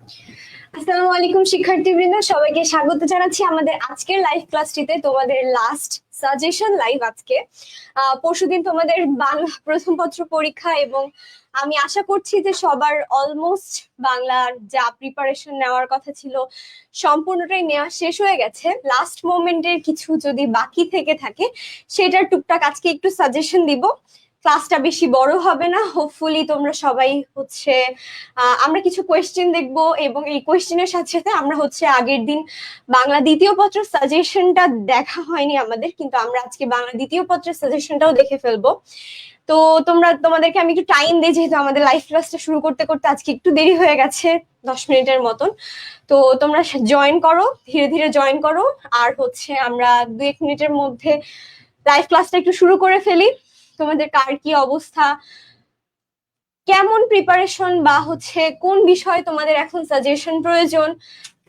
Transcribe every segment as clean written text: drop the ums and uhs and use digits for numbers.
আসসালামু আলাইকুম শিক্ষার্থীবৃন্দ, সবাইকে স্বাগত জানাচ্ছি আমাদের আজকের লাইভ ক্লাসটিতে। তোমাদের লাস্ট সাজেশন লাইভ আজকে। পরশুদিন তোমাদের বাংলা প্রথম পত্র পরীক্ষা এবং আমি আশা করছি যে সবার অলমোস্ট বাংলার যা প্রিপারেশন নেওয়ার কথা ছিল সম্পূর্ণটাই নেওয়া শেষ হয়ে গেছে। লাস্ট মোমেন্টের কিছু যদি বাকি থেকে থাকে সেটার টুকটাক আজকে একটু সাজেশন দিব। ক্লাসটা বেশি বড় হবে না, হোপফুলি তোমরা সবাই হচ্ছে আমরা কিছু কোয়েশ্চেন দেখবো এবং এই কোয়েশ্চেনের সাথে সাথে আমরা হচ্ছে আগের দিন বাংলা দ্বিতীয় পত্র সাজেশনটা দেখা হয়নি আমাদের, কিন্তু আমরা আজকে বাংলা দ্বিতীয় পত্রের সাজেশনটাও দেখে ফেলবো। তো তোমাদেরকে আমি একটু টাইম দিই, যেহেতু আমাদের লাইভ ক্লাসটা শুরু করতে করতে আজকে একটু দেরি হয়ে গেছে, 10 মিনিটের মতন। তো তোমরা জয়েন করো, ধীরে ধীরে জয়েন করো। আর হচ্ছে আমরা 2-1 মিনিটের মধ্যে লাইভ ক্লাসটা একটু শুরু করে ফেলি। তোমাদের কার কি অবস্থা, কেমন প্রিপারেশন, বা হচ্ছে কোন বিষয়ে তোমাদের এখন সাজেশন প্রয়োজন,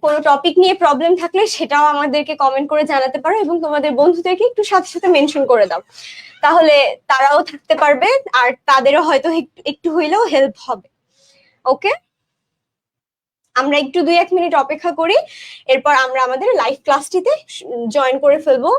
কোনো টপিক নিয়ে প্রবলেম থাকলে সেটাও আমাদেরকে কমেন্ট করে জানাতে পারো এবং তোমাদের বন্ধুদেরকে একটু সাথে সাথে মেনশন করে দাও, তাহলে তারাও থাকতে পারবে আর তাদেরও হয়তো একটু হইলেও হেল্প হবে। ওকে, আমরা একটু 2-1 মিনিট অপেক্ষা করি, এরপর আমরা আমাদের লাইভ ক্লাসটিতে জয়েন করে ফেলবো।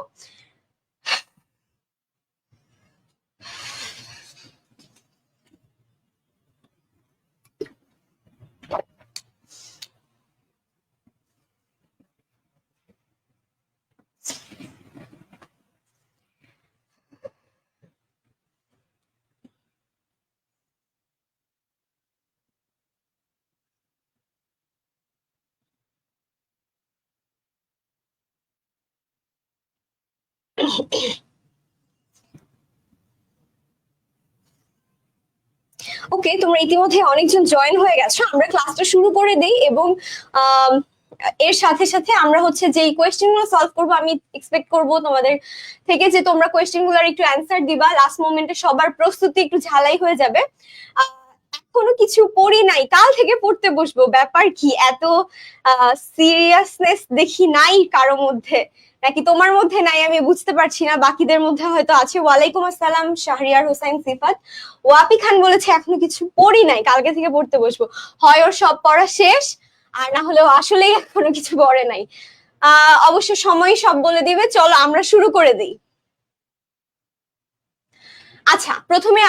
ওকে, তোমরা ইতিমধ্যে অনেকজন জয়েন হয়ে গেছো, আমরা ক্লাসটা শুরু করে দেই এবং এর সাথে সাথে আমরা হচ্ছে যে কোয়েশ্চেন গুলো সলভ করবো, আমি এক্সপেক্ট করবো তোমাদের থেকে যে তোমরা কোয়েশ্চেন গুলোর একটু অ্যান্সার দিবা। লাস্ট মোমেন্টে সবার প্রস্তুতি একটু ঝালাই হয়ে যাবে। এখনো কিছু পড়ি নাই, কাল থেকে পড়তে বসবো, ব্যাপার কি এত সিরিয়াসনেস দেখি নাই কারো মধ্যে, নাকি তোমার মধ্যে নাই আমি বুঝতে পারছি না, বাকিদের মধ্যে হয়তো আছে। ওয়ালাইকুম আসসালাম শাহরিয়ার হোসাইন সিফাত। ওয়াপি খান বলেছে এখনো কিছু পড়ি নাই, কালকে থেকে পড়তে বসবো। হয় ওর সব পড়া শেষ, আর না হলেও আসলেই এখনো কিছু পড়ে নাই। অবশ্য সময় সব বলে দিবে, চলো আমরা শুরু করে দিই। আচ্ছা, প্রথমে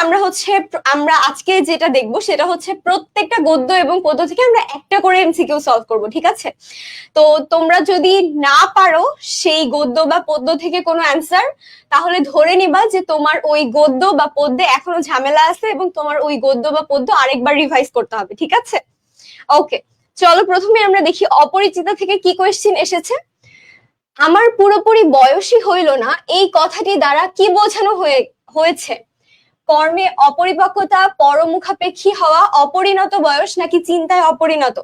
আমরা আজকে যেটা দেখবো সেটা হচ্ছে প্রত্যেকটা গদ্য এবং পদ্য থেকে আমরা একটা করে এমসিকিউ সলভ করব, ঠিক আছে? তো তোমরা যদি না পারো সেই গদ্য বা পদ্য থেকে কোনো অ্যান্সার, তাহলে ধরে নিবা যে তোমার ওই গদ্য বা পদ্যে এখনো ঝামেলা আছে এবং তোমার ওই গদ্য বা পদ্য আরেকবার রিভাইজ করতে হবে, ঠিক আছে? ওকে, চলো প্রথমে আমরা দেখি অপরিচিতা থেকে কি কোয়েশ্চেন এসেছে। আমার পুরোপুরি বয়সই হইল না, এই কথাটি দ্বারা কি বোঝানো হয়েছে? কর্মে অপরিপক্কতা, পরমুখাপেক্ষী হওয়া, অপরিণত বয়স, নাকি চিন্তায় অপরিণত?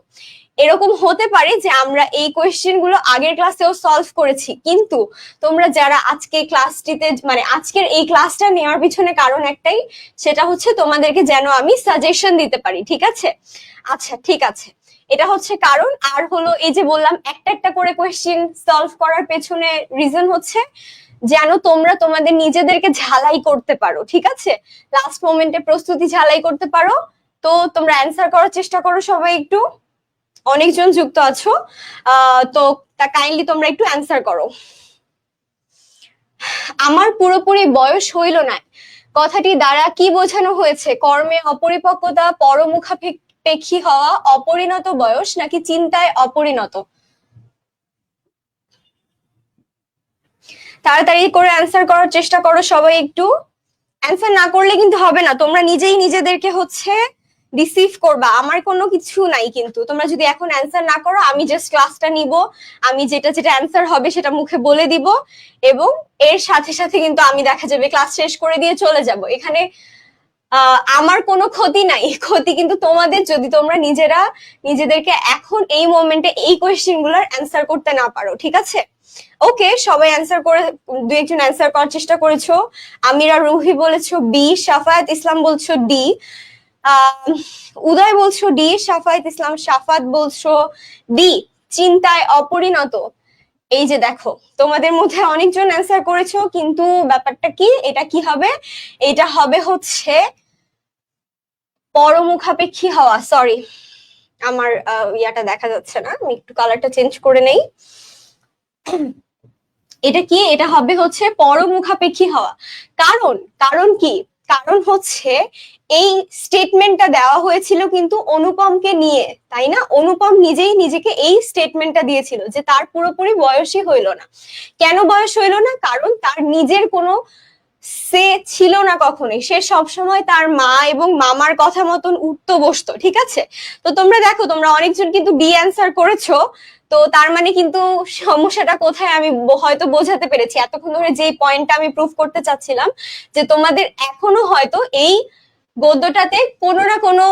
এরকম হতে পারে যে আমরা এই কোয়েশ্চেন গুলো আগের ক্লাসেও সলভ করেছি, কিন্তু তোমরা যারা আজকে ক্লাসটিতে মানে আজকের এই ক্লাসটা নেওয়ার পিছনে কারণ একটাই, সেটা হচ্ছে তোমাদেরকে যেন আমি সাজেশন দিতে পারি, ঠিক আছে? আচ্ছা ঠিক আছে, এটা হচ্ছে কারণ। আর হলো এই যে বললাম একটা একটা করে কোয়েশ্চেন সলভ করার পেছনে রিজন হচ্ছে যেন তোমরা তোমাদের নিজেদেরকে ঝালাই করতে পারো, ঠিক আছে? লাস্ট মোমেন্টে প্রস্তুতি ঝালাই করতে পারো। তো তোমরা অ্যান্সার করার চেষ্টা করো সবাই একটু, অনেকজন যুক্ত আছো। তো তা কাইন্ডলি তোমরা একটু অ্যান্সার করো। আমার পুরোপুরি বয়স হইল না কথাটি দ্বারা কি বোঝানো হয়েছে? কর্মে অপরিপক্কতা, পরমুখাপেক্ষী হওয়া, অপরিণত বয়স, নাকি চিন্তায় অপরিণত? তাড়াতাড়ি করে অ্যান্সার করার চেষ্টা করো সবাই একটু। অ্যান্সার না করলে কিন্তু হবে না, তোমরা নিজেই নিজেদেরকে হচ্ছে রিসিভ করবা, আমার কোনো কিছু নাই। কিন্তু তোমরা যদি এখন অ্যান্সার না করো, আমি জাস্ট ক্লাসটা নিব, আমি যেটা যেটা অ্যান্সার হবে সেটা মুখে বলে দিব এবং এর সাথে সাথে কিন্তু আমি দেখা যাবে ক্লাস শেষ করে দিয়ে চলে যাব। এখানে আমার কোনো ক্ষতি নাই, ক্ষতি কিন্তু তোমাদের, যদি তোমরা নিজেরা নিজেদেরকে এখন এই মোমেন্টে এই কোয়েশ্চেন গুলোর অ্যান্সার করতে না পারো, ঠিক আছে? ওকে, সবাই অ্যান্সার করে, দু একজন অ্যান্সার করার চেষ্টা করেছো। আমিরা রুহি বলেছো বি, সাফায়াত ইসলাম বলছো ডি, উদয় বলছো ডি, সাফায়াত ইসলাম সাফাত বলছো ডি, চিন্তায় অপরিণত। এই যে দেখো, তোমাদের মধ্যে অনেকজন অ্যান্সার করেছো, কিন্তু ব্যাপারটা কি, এটা কি হবে? এটা হবে হচ্ছে পরমুখাপেক্ষী হওয়া, সরি আমার ইয়াটা দেখা যাচ্ছে না, আমি একটু কালারটা চেঞ্জ করে নেই। এটা কি, এটা হবে হচ্ছে পরমুখাপেক্ষী হওয়া। কারণ কারণ কি, কারণ হচ্ছে এই স্টেটমেন্টটা দেওয়া হয়েছিল কিন্তু অনুপমকে নিয়ে, তাই না? অনুপম নিজেই নিজেকে এই স্টেটমেন্টটা দিয়েছিল যে তার পুরোপুরি বয়সই হইল না। কেন বয়স হইল না? কারণ তার নিজের কোনো সে ছিল না কখনোই, সে সবসময় তার মা এবং মামার কথা মতন উঠতো বসতো, ঠিক আছে? তো তোমরা দেখো, তোমরা অনেকজন কিন্তু বি অ্যান্সার করেছো, তো তার মানে কিন্তু সমস্যাটা কোথায় আমি হয়তো বোঝাতে পেরেছি এতক্ষণ ধরে, যে পয়েন্টটা আমি প্রুফ করতে চাচ্ছিলাম, যে তোমাদের এখনো হয়তো এই গদ্যটাতে কোনো না কোনো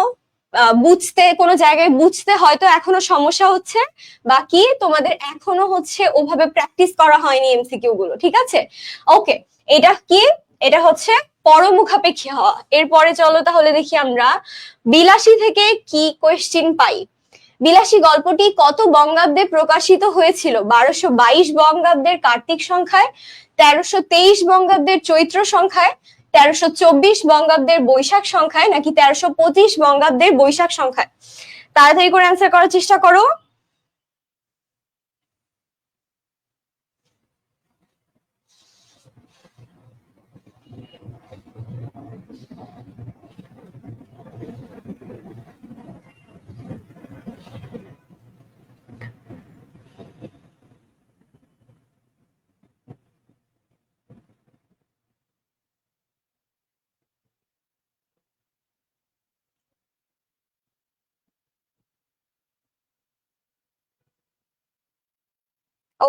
বুঝতে, কোনো জায়গায় বুঝতে হয়তো এখনো সমস্যা হচ্ছে, বা কি তোমাদের এখনো হচ্ছে ওভাবে প্র্যাকটিস করা হয়নি এমসিকিউ গুলো, ঠিক আছে? ওকে, এটা কি, এটা হচ্ছে পরমুখাপেক্ষী হওয়া। এরপরে চলো তাহলে দেখি আমরা বিলাসী থেকে কি কোয়েশ্চেন পাই। বিলাসী গল্পটি কত বঙ্গাব্দে প্রকাশিত হয়েছিল? 1222 বঙ্গাব্দের কার্তিক সংখ্যায়, 1323 বঙ্গাব্দের চৈত্র সংখ্যায়, 1324 বঙ্গাব্দের বৈশাখ সংখ্যায়, নাকি 1325 বঙ্গাব্দের বৈশাখ সংখ্যায়? তাড়াতাড়ি করে অ্যান্সার করার চেষ্টা করো।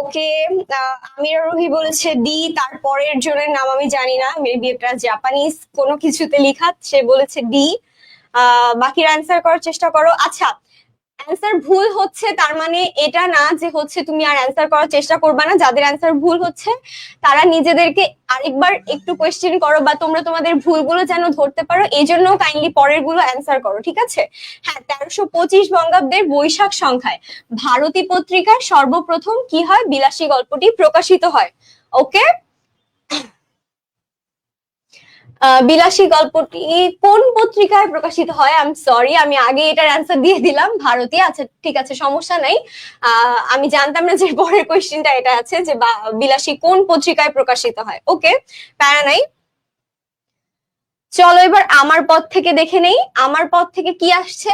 ওকে, আমিরা রুহি বলেছে ডি, তারপরের জনের নাম আমি জানি না, মেবি এটা জাপানিজ কোনো কিছুতে লেখা, সে বলেছে ডি। বাকিরা অ্যান্সার করার চেষ্টা করো। আচ্ছা, অ্যান্সার ভুল হচ্ছে তার মানে এটা না যে হচ্ছে তুমি আর অ্যান্সার করার চেষ্টা করবে না। যাদের অ্যান্সার ভুল হচ্ছে তারা নিজেদেরকে আরেকবার একটু কোয়েশ্চেন করো, বা তোমরা তোমাদের ভুলগুলো যেন ধরতে পারো, এই জন্য কাইন্ডলি পরের গুলো অ্যান্সার করো, ঠিক আছে? হ্যাঁ, 1325 বঙ্গাব্দের বৈশাখ সংখ্যায় ভারতী পত্রিকায় সর্বপ্রথম কি হয়, বিলাসী গল্পটি প্রকাশিত হয়। ওকে, বিলাসী গল্পটি কোন পত্রিকায় প্রকাশিত হয়? আই এম সরি, আমি আগে এটার অ্যান্সার দিয়ে দিলাম, ভারতী। আচ্ছা ঠিক আছে, সমস্যা নাই। আমি জানতাম না যে পরের কোয়েশ্চেনটা এটা আছে যে বিলাসী কোন পত্রিকায় প্রকাশিত হয়। ওকে, প্যারা নাই। চলো এবার আমার পথ থেকে দেখে নেই, আমার পথ থেকে কি আসছে।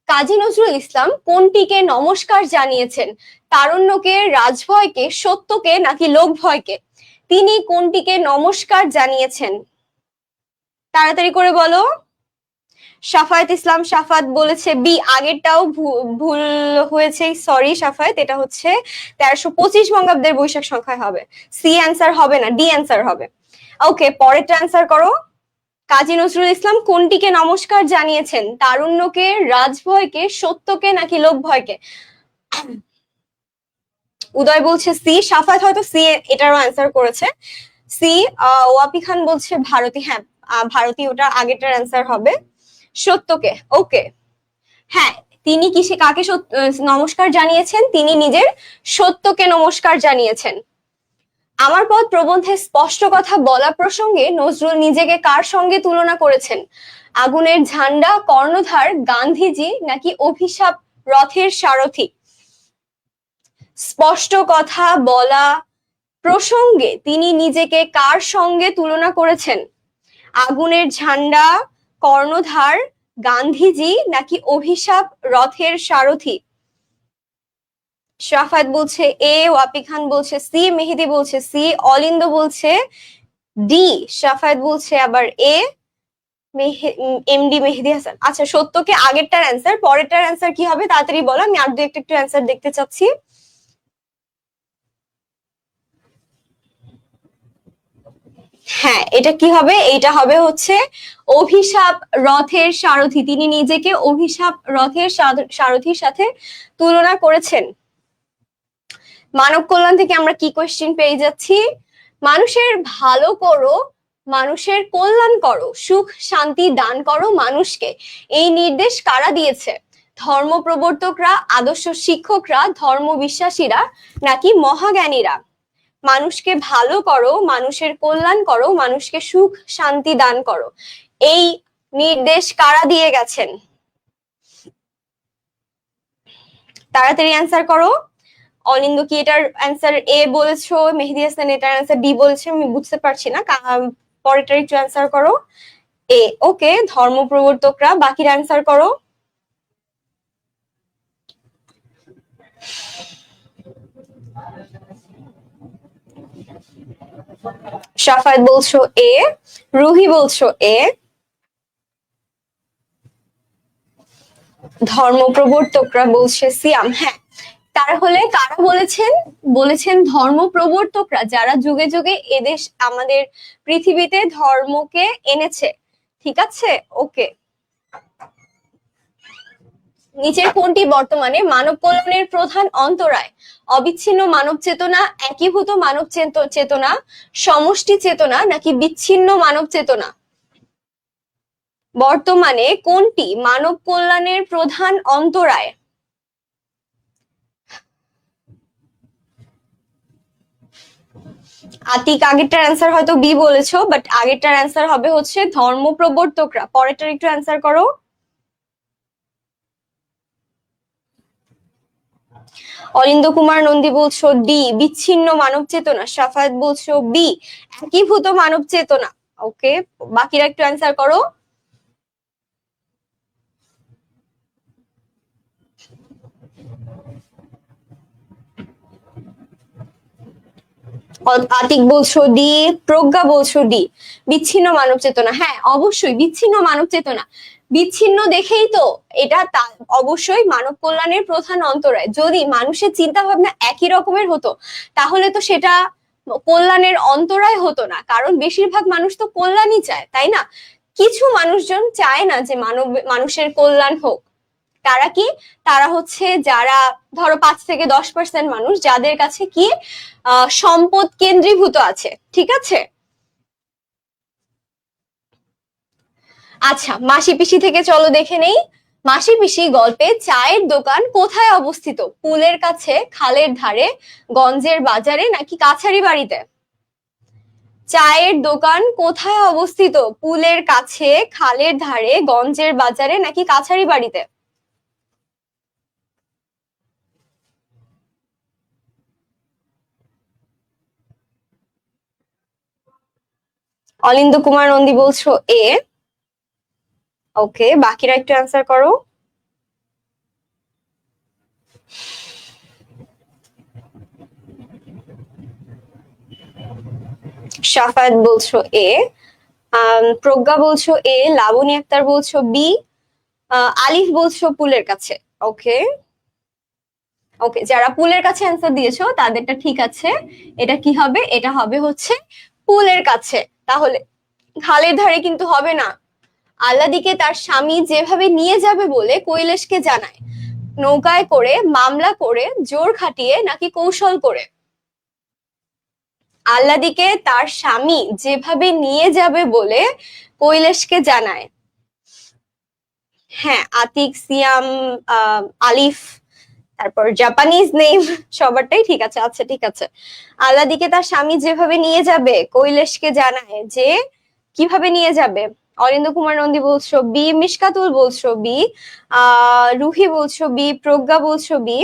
কাজী নজরুল ইসলাম কোনটিকে নমস্কার জানিয়েছেন? তারুণ্যকে, রাজভয়কে, সত্যকে, নাকি লোক ভয়কে? তিনি কোনটিকে নমস্কার জানিয়েছেন? তাড়াতাড়ি করে বলো। সাফায়েত ইসলাম সাফাত বলেছে বি, আগেরটাও ভুল হয়েছে, সরি সাফায়েত, এটা হচ্ছে 1325 বঙ্গাব্দের বৈশাখ সংখ্যায় হবে। সি অ্যান্সার হবে না, ডি অ্যান্সার হবে। ওকে, পরেরটা অ্যান্সার করো। কাজী নজরুল ইসলাম কোনটিকে নমস্কার জানিয়েছেন? তারুণ্যকে, রাজভয়কে, সত্যকে, নাকি লোক ভয়কে? উদয় বলছে সি, সাফাত হয়তো সি এটারও অ্যান্সার করেছে। সি। ওয়াপি খান বলছে ভারতী, হ্যাঁ ভারতী ওটা আগেরটার অ্যান্সার হবে, সত্যকে। ওকে, হ্যাঁ, তিনি কিসে কাকে নমস্কার জানিয়েছেন? তিনি নিজের সত্যকে নমস্কার জানিয়েছেন। আমার পথ প্রবন্ধে স্পষ্ট কথা বলা প্রসঙ্গে নজরুল নিজেকে কার সঙ্গে তুলনা করেছেন? আগুনের ঝান্ডা, কর্ণধার, গান্ধীজি, নাকি অভিশাপ রথের সারথি? স্পষ্ট কথা বলা প্রসঙ্গে তিনি নিজেকে কার সঙ্গে তুলনা করেছেন? আগুনের ঝান্ডা, কর্ণধার, গান্ধীজি, নাকি অভিশাপ রথের সারথি? শাফাত বলছে এ, ওয়াপি খান বলছে সি, মেহেদি বলছে সি, অলিন্দ বলছে ডি, শাফাত বলছে আবার এ, এমডি মেহেদি হাসান। আচ্ছা, সত্যকে আগেরটার অ্যান্সার, পরেরটার অ্যান্সার কি হবে তাড়াতাড়ি বলো, আমি আর দু একটা একটু অ্যান্সার দেখতে চাচ্ছি। হ্যাঁ, এটা কি হবে? এইটা হবে হচ্ছে অভিশাপ রথের সারথি। তিনি নিজেকে অভিশাপ রথের সারথির সাথে তুলনা করেছেন। মানব কল্যাণ থেকে আমরা কি কোয়েশ্চেন পেয়ে যাচ্ছি? মানুষের ভালো করো, মানুষের কল্যাণ করো, সুখ শান্তি দান করো মানুষকে, এই নির্দেশ কারা দিয়েছে? ধর্ম প্রবর্তকরা, আদর্শ শিক্ষকরা, ধর্ম বিশ্বাসীরা, নাকি মহাজ্ঞানীরা? মানুষকে ভালো করো, মানুষের কল্যাণ করো, মানুষকে সুখ শান্তি দান করো, এই নির্দেশ কারা দিয়ে গেছেন? তাড়াতাড়ি অ্যান্সার করো। অনিন্দ কি এটার অ্যান্সার এ বলেছো, মেহেদি হাসান এটার অ্যান্সার ডি বলেছে, আমি বুঝতে পারছি না, পরেরটার একটু অ্যান্সার করো। এ, ওকে, ধর্ম প্রবর্তকরা। বাকির অ্যান্সার করো। শাফাত বলছো এ, রুহি বলছো এ, ধর্ম প্রবর্তকরা বলছে সিয়াম। হ্যাঁ, তাহলে কারা বলেছেন? বলেছেন ধর্ম প্রবর্তকরা, যারা যুগে যুগে এদেশ আমাদের পৃথিবীতে ধর্মকে এনেছে। ঠিক আছে, ওকে। নিচের কোনটি বর্তমানে মানব কল্যাণের প্রধান অন্তরায়? অবিচ্ছিন্ন মানব চেতনা, একীভূত মানব চেতনা, সমষ্টি চেতনা, নাকি বিচ্ছিন্ন মানব চেতনা? বর্তমানে কোনটি মানব কল্যাণের প্রধান অন্তরায়? আতিক আগেরটার অ্যান্সার হয়তো বি বলেছো, বাট আগেরটার অ্যান্সার হবে হচ্ছে ধর্ম প্রবর্তকরা। পরেরটার একটু অ্যান্সার করো। অরিন্দ কুমার নন্দী বলছো ডি, বিচ্ছিন্ন মানব চেতনা। সাফায়াত বলছো বি, একীভূত মানব চেতনা। ওকে, বাকিরা একটু অ্যান্সার করো। আতিক বলছো ডি, প্রজ্ঞা বলছো ডি, বিচ্ছিন্ন মানব চেতনা। হ্যাঁ, অবশ্যই বিচ্ছিন্ন মানব চেতনা। বিচ্ছিন্ন দেখেই তো এটা অবশ্যই মানব কল্যাণের প্রধান অন্তরায়। যদি মানুষের চিন্তা ভাবনা একই রকমের হতো তাহলে তো সেটা কল্যাণের অন্তরায় হতো না, কারণ বেশিরভাগ মানুষ তো কল্যাণই চায়, তাই না? কিছু মানুষজন চায় না যে মানুষের কল্যাণ হোক। তারা কি? তারা হচ্ছে যারা ধরো 5 থেকে 10% মানুষ যাদের কাছে কি সম্পদ কেন্দ্রীভূত আছে। ঠিক আছে, আচ্ছা, মাসি পিসি থেকে চলো দেখে নেই। মাসি পিসি গল্পে চায়ের দোকান কোথায় অবস্থিত? পুলের কাছে, খালের ধারে, গঞ্জের বাজারে, নাকি কাছারি বাড়িতে? চায়ের দোকান কোথায় অবস্থিত? পুলের কাছে, খালের ধারে, গঞ্জের বাজারে, নাকি কাছারি বাড়িতে? অলিন্দ কুমার নন্দী বলছো এ, ওকে, বাকিরা একটু অ্যান্সার করো। শাফায়াত বলছো এ, প্রজ্ঞা বলছো এ, লাবণী আক্তার বলছো বি, আলিফ বলছো পুলের কাছে। ওকে, ওকে, যারা পুলের কাছে অ্যান্সার দিয়েছো তাদেরটা ঠিক আছে। এটা কি হবে? এটা হবে হচ্ছে পুলের কাছে। তাহলে খালের ধারে কিন্তু হবে না। আল্লাদিকে তার স্বামী যেভাবে নিয়ে যাবে বলে কৈলাসকে জানায়, নৌকায় করে, মামলা করে, জোর খাটিয়ে, নাকি কৌশল করে? আল্লাদিকে তার স্বামী যেভাবে নিয়ে যাবে বলে কৈলাসকে জানায়। হ্যাঁ, আতিক, সিয়াম, আলিফ, তারপর জাপানিজ নেম সবারটাই ঠিক আছে। আচ্ছা, ঠিক আছে। আল্লাদিকে তার স্বামী যেভাবে নিয়ে যাবে কৈলাসকে জানায় যে কিভাবে নিয়ে যাবে। অরিন্দ কুমার নন্দী বলছো বি, মিশকাতুল বলছো বি, রুহি বলছো বি, প্রজ্ঞা বলছো বি।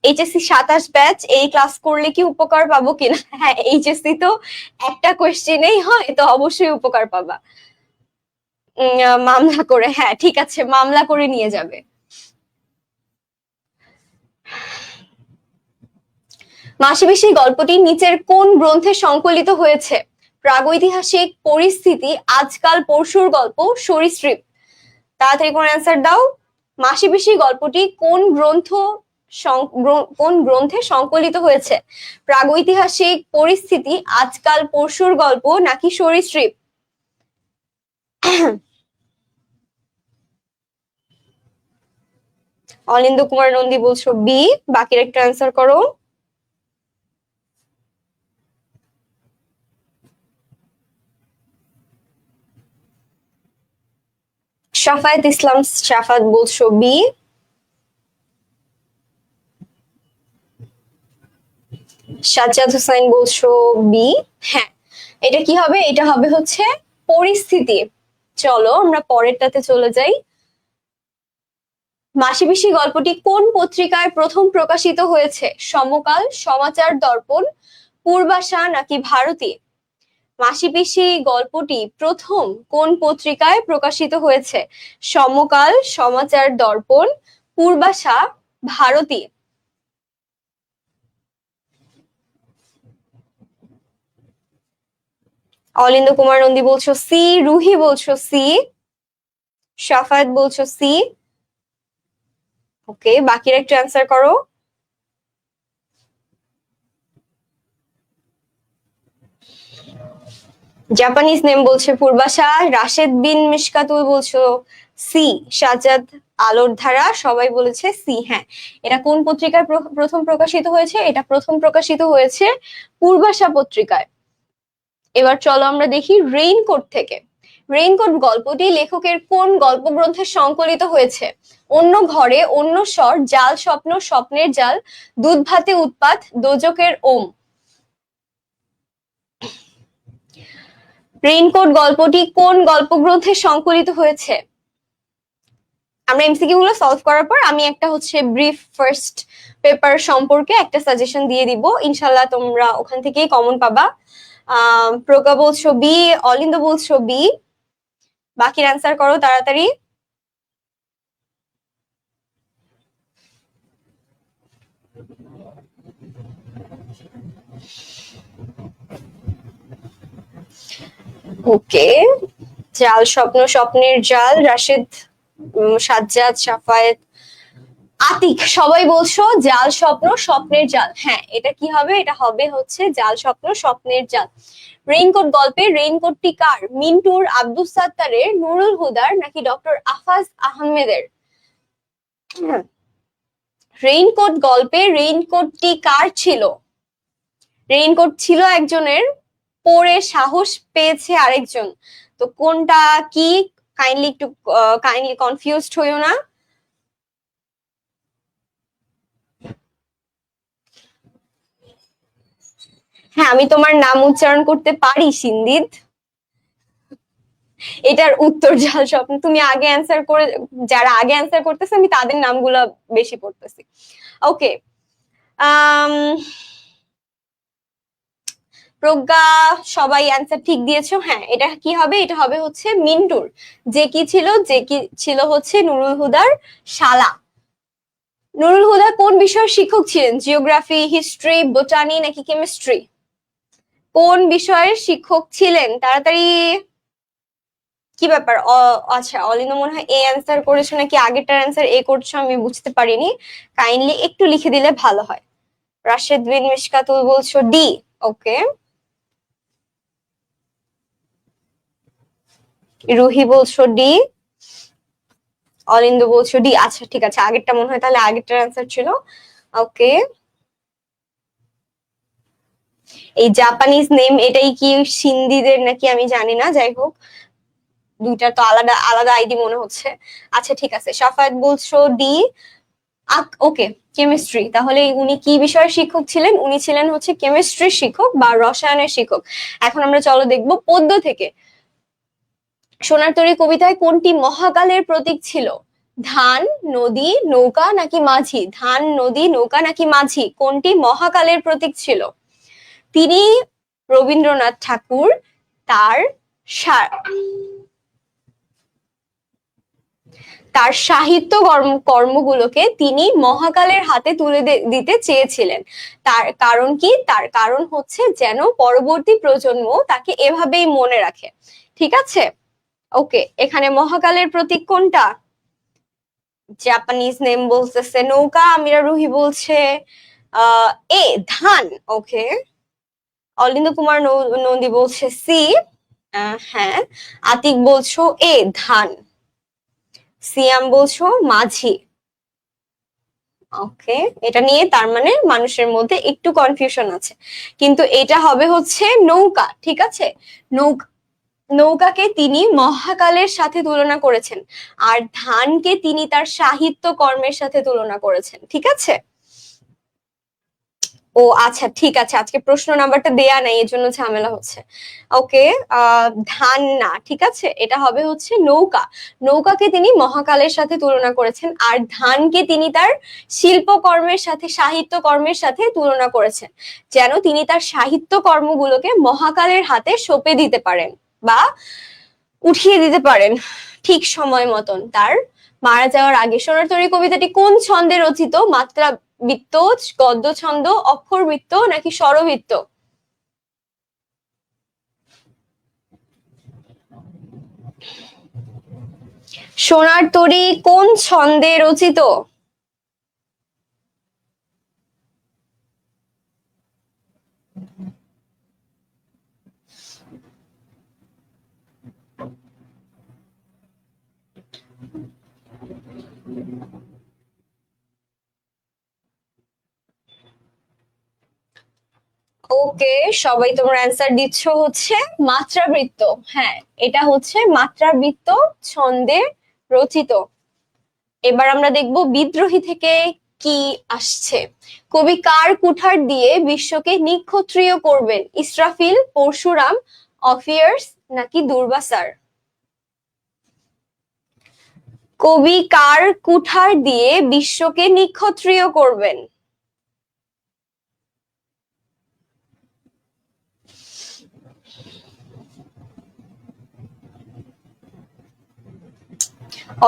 এইচএসসি 27 ব্যাচ এই ক্লাস করলে কি উপকার পাবো কিনা? হ্যাঁ, এইচএসসি তো একটা কোয়েশ্চেনেই হয়, তো অবশ্যই উপকার পাবা। মামলা করে, হ্যাঁ ঠিক আছে, মামলা করে নিয়ে যাবে। মাসিপিসি গল্পটি নিচের কোন গ্রন্থে সংকলিত হয়েছে? প্রাগৈতিহাসিক, পরিস্থিতি, আজকাল, পরশুর গল্প, সরীসৃপ। তাড়াতাড়ি কোন অ্যান্সার দাও। মাসিপিসি গল্পটি কোন গ্রন্থে সংকলিত হয়েছে? প্রাগৈতিহাসিক, পরিস্থিতি, আজকাল, পরশুর গল্প, নাকি সরীসৃপ? অলিন্দ কুমার নন্দী বলছো বি, বাকির একটা অ্যান্সার করো। শাফায়েত ইসলাম শাফাত বলছো বি, সাজ্জাদ হোসাইন বলছো বি। হ্যাঁ, এটা কি হবে? এটা হবে হচ্ছে পরিস্থিতি। চলো আমরা পরেরটাতে চলে যাই। মাসিপিসি গল্পটি কোন পত্রিকায় প্রথম প্রকাশিত হয়েছে? সমকাল, সমাচার দর্পণ, পূর্বাশা নাকি ভারতী? মাসিপিসি গল্পটি প্রথম কোন পত্রিকায় প্রকাশিত হয়েছে? সমকাল, সমাচার দর্পণ, পূর্বাশা, ভারতী? অলিন্দ কুমার নন্দী বলছো সি, রুহি বলছো সি, শাফাত বলছো সি। ওকে, বাকিরা একটু অ্যান্সার করো। জাপানিজ নেম বলছে পূর্বাশা, রাশেদ বিন মিশকাতুল বলছো সি, সাজ্জাদ আলোর ধারা সবাই বলেছে সি। হ্যাঁ, এটা কোন পত্রিকায় প্রথম প্রকাশিত হয়েছে? এটা প্রথম প্রকাশিত হয়েছে পূর্বাশা পত্রিকায়। এবার চলো আমরা দেখি রেইনকোট থেকে। রেইনকোট গল্পটি লেখকের কোন গল্পগ্রন্থে সংকলিত হয়েছে? অন্য ঘরে, অন্য স্বর, জাল স্বপ্ন, স্বপ্নের জাল, দুধ ভাতে উৎপাত, দোজকের ওম। রেইনকোট গল্পটি কোন গল্পগ্রন্থে সংকলিত হয়েছে? আমরা এমসিকিউ গুলো সলভ করার পর আমি একটা হচ্ছে ব্রিফ ফার্স্ট পেপার সম্পর্কে একটা সাজেশন দিয়ে দিব, ইনশাল্লাহ তোমরা ওখান থেকেই কমন পাবা। প্রজ্ঞা বলছো বি, অলিন্দ বলছো বি, বাকি অ্যান্সার করো তাড়াতাড়ি। ওকে, জাল স্বপ্ন, স্বপ্নের জাল, রাশেদ, সাজ্জাদ, সাফায়েত, আতিক সবাই বলছো জাল স্বপ্ন, স্বপ্নের জাল। হ্যাঁ, এটা কি হবে? এটা হবে হচ্ছে জাল স্বপ্ন, স্বপ্নের জাল। রেইনকোট গল্পে রেইনকোটটি কার? মিন্টুর, আব্দুস সাত্তারের, নুরুল হুদার নাকি ডক্টর আফাজ আহমেদের? রেইনকোট গল্পে রেইনকোটটি কার ছিল? রেইনকোট ছিল একজনের, পরে সাহস পেয়েছে আরেকজন। তো কোনটা কি? কাইন্ডলি কনফিউজড হইও না। হ্যাঁ, আমি তোমার নাম উচ্চারণ করতে পারি সিন্দিদ। এটার উত্তর জাল স্বপ্ন। তুমি আগে অ্যান্সার করে, যারা আগে অ্যান্সার করতেছে আমি তাদের নামগুলো বেশি পড়তেছি। ওকে, প্রজ্ঞা সবাই অ্যান্সার ঠিক দিয়েছো। হ্যাঁ, এটা কি হবে? এটা হবে হচ্ছে মিন্টুর। যে কি ছিল? যে কি ছিল হচ্ছে নুরুল হুদার শালা। নুরুল হুদা কোন বিষয়ের শিক্ষক ছিলেন? জিওগ্রাফি, হিস্ট্রি, বোটানি নাকি কেমিস্ট্রি? কোন বিষয়ের শিক্ষক ছিলেন? তাড়াতাড়ি। কি ব্যাপার? আচ্ছা, অলিন্দ মনে হয় এ অ্যান্সার করেছো নাকি আগেরটার অ্যান্সার এ করছো, আমি বুঝতে পারিনি। কাইন্ডলি একটু লিখে দিলে ভালো হয়। রাশেদ বিন মিশকাতুল বলছো ডি। ওকে, রুহি বলছো ডি, অলিন্দ বলছো ডি। আচ্ছা ঠিক আছে, আগেরটা মনে হয় তাহলে আগেরটার অ্যান্সার ছিল। ওকে, এই জাপানিজ নেম এটাই কি সিন্ধিদের নাকি আমি জানি না, যাই হোক দুইটা তো আলাদা আলাদা আইডি মনে হচ্ছে। আচ্ছা ঠিক আছে, সাফায়াত বলছো ডি। ওকে, কেমিস্ট্রি। তাহলে উনি কি বিষয়ের শিক্ষক ছিলেন? উনি ছিলেন হচ্ছে কেমিস্ট্রির শিক্ষক বা রসায়নের শিক্ষক। এখন আমরা চলো দেখবো পদ্য থেকে। সোনার তরী কবিতায় কোনটি মহাকালের প্রতীক ছিল? ধান, নদী, নৌকা নাকি মাঝি? ধান, নদী, নৌকা নাকি মাঝি? কোনটি মহাকালের প্রতীক ছিল? তিনি রবীন্দ্রনাথ ঠাকুর তার তার সাহিত্য কর্মগুলোকে তিনি মহাকালের হাতে তুলে দিতে চেয়েছিলেন। তার কারণ কি? তার কারণ হচ্ছে যেন পরবর্তী প্রজন্ম তাকে এভাবেই মনে রাখে। ঠিক আছে, ওকে। এখানে মহাকালের প্রতীক কোনটা? জাপানিজ নেম বলতেছে নৌকা, আমিরা রুহি বলছে এ ধান। ওকে, অলিন্দ কুমার নন্দী বলছে সি। হ্যাঁ, আতিক বলছো এ ধান, সিয়াম বলছো মাঝি। ওকে, এটা নিয়ে তার মানে মানুষের মধ্যে একটু কনফিউশন আছে, কিন্তু এটা হবে হচ্ছে নৌকা। ঠিক আছে, নৌকা, নৌকাকে তিনি মহাকালের সাথে তুলনা করেছেন, আর ধানকে তিনি তার সাহিত্য কর্মের সাথে তুলনা করেছেন। ঠিক আছে, ও আচ্ছা, ঠিক আছে, আজকে প্রশ্ন নাম্বারটা দেয়া নাই, এর জন্য ঝামেলা হচ্ছে। ওকে, ধান না, ঠিক আছে, এটা হবে হচ্ছে নৌকা। নৌকাকে তিনি মহাকালের সাথে তুলনা করেছেন, আর ধানকে তিনি তার শিল্পকর্মের সাথে, সাহিত্য কর্মের সাথে তুলনা করেছেন, যেন তিনি তার সাহিত্য কর্মগুলোকে মহাকালের হাতে সঁপে দিতে পারেন বা উঠিয়ে দিতে পারেন ঠিক সময় মতন তার মারা যাওয়ার আগে। সোনার তরী কবিতাটি কোন ছন্দে রচিত? মাত্রা বৃত্ত, গদ্য ছন্দ, অক্ষর বৃত্ত নাকি স্বরবৃত্ত? সোনার তরী কোন ছন্দে রচিত? ওকে, সবাই তোমার অ্যান্সার দিচ্ছ হচ্ছে মাত্রাবৃত্ত। হ্যাঁ, এটা হচ্ছে মাত্রাবৃত্ত ছন্দে রচিত। এবার আমরা দেখব বিদ্রোহী থেকে কি আসছে। কবি কার কুঠার দিয়ে বিশ্বকে নিক্ষত্রিয় করবেন? ইসরাফিল, পরশুরাম, অফিয়ার্স নাকি দুর্বাসার? কবি কার কুঠার দিয়ে বিশ্বকে নিক্ষত্রিয় করবেন?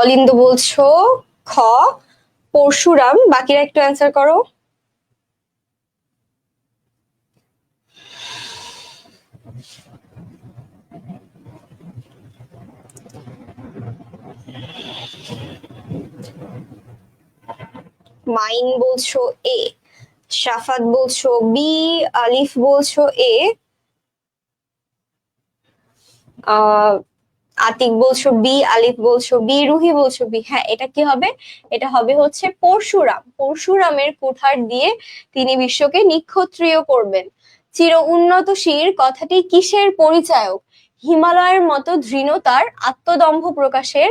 অলিন্দ বলছো খ, পরশুরাম, বাকিরা একটু অ্যান্সার করো। মাইন বলছো এ, শাফাত বলছো বি, আলিফ বলছো এ, আতিক বলছো বি, আলিফ বলছো বি, রুহি বলছো বি। হ্যাঁ, এটা কি হবে? এটা হবে হচ্ছে পরশুরাম। পরশুরামের কুঠার দিয়ে তিনি বিশ্বকে নিক্ষত্রিয় করবেন। চির উন্নত শির কথাটি কিসের পরিচায়ক? হিমালয়ের মতো দৃঢ়তার, আত্মদম্ভ প্রকাশের,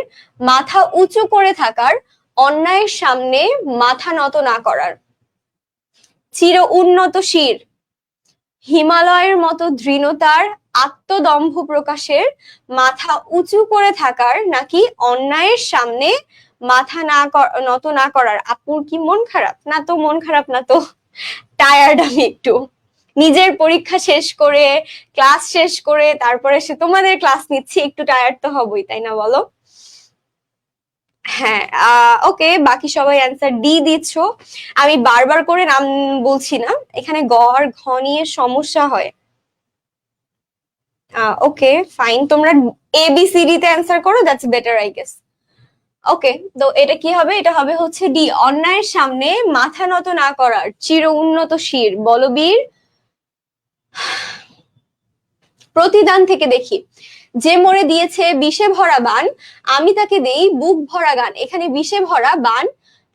মাথা উঁচু করে থাকার, অন্যায়ের সামনে মাথা নত না করার। চির উন্নত শির, হিমালয়ের মতো দৃঢ়তার, আত্মদম্ভ প্রকাশের, মাথা উঁচু করে থাকার নাকি অন্যায়ের সামনে মাথা নত না করার? আপুর কি মন খারাপ? না তো, মন খারাপ না তো, টায়ার্ড আমি একটু। নিজের পরীক্ষা শেষ করে, ক্লাস শেষ করে তারপরে সে তোমাদের ক্লাস নিচ্ছি, একটু টায়ার্ড তো হবই, তাই না বলো? হ্যাঁ, ওকে, বাকি সবাই অ্যান্সার ডি দিচ্ছ। আমি বারবার করে নাম বলছি না, এখানে গ আর ঘ নিয়ে সমস্যা হয়। ওকে, ফাইন, তোমরা এ বি সি ডি তে অ্যান্সার করো, দ্যাটস বেটার আই গেস। ওকে, তো এটা কি হবে? এটা হবে হচ্ছে ডি, অন্যায়ের সামনে মাথা নত না করার, চির উন্নত শির, বলবীর। প্রতিদান থেকে দেখি। যে মরে দিয়েছে বিষে ভরা বান, আমি তাকে দেই বুক ভরা গান। এখানে বিষে ভরা বান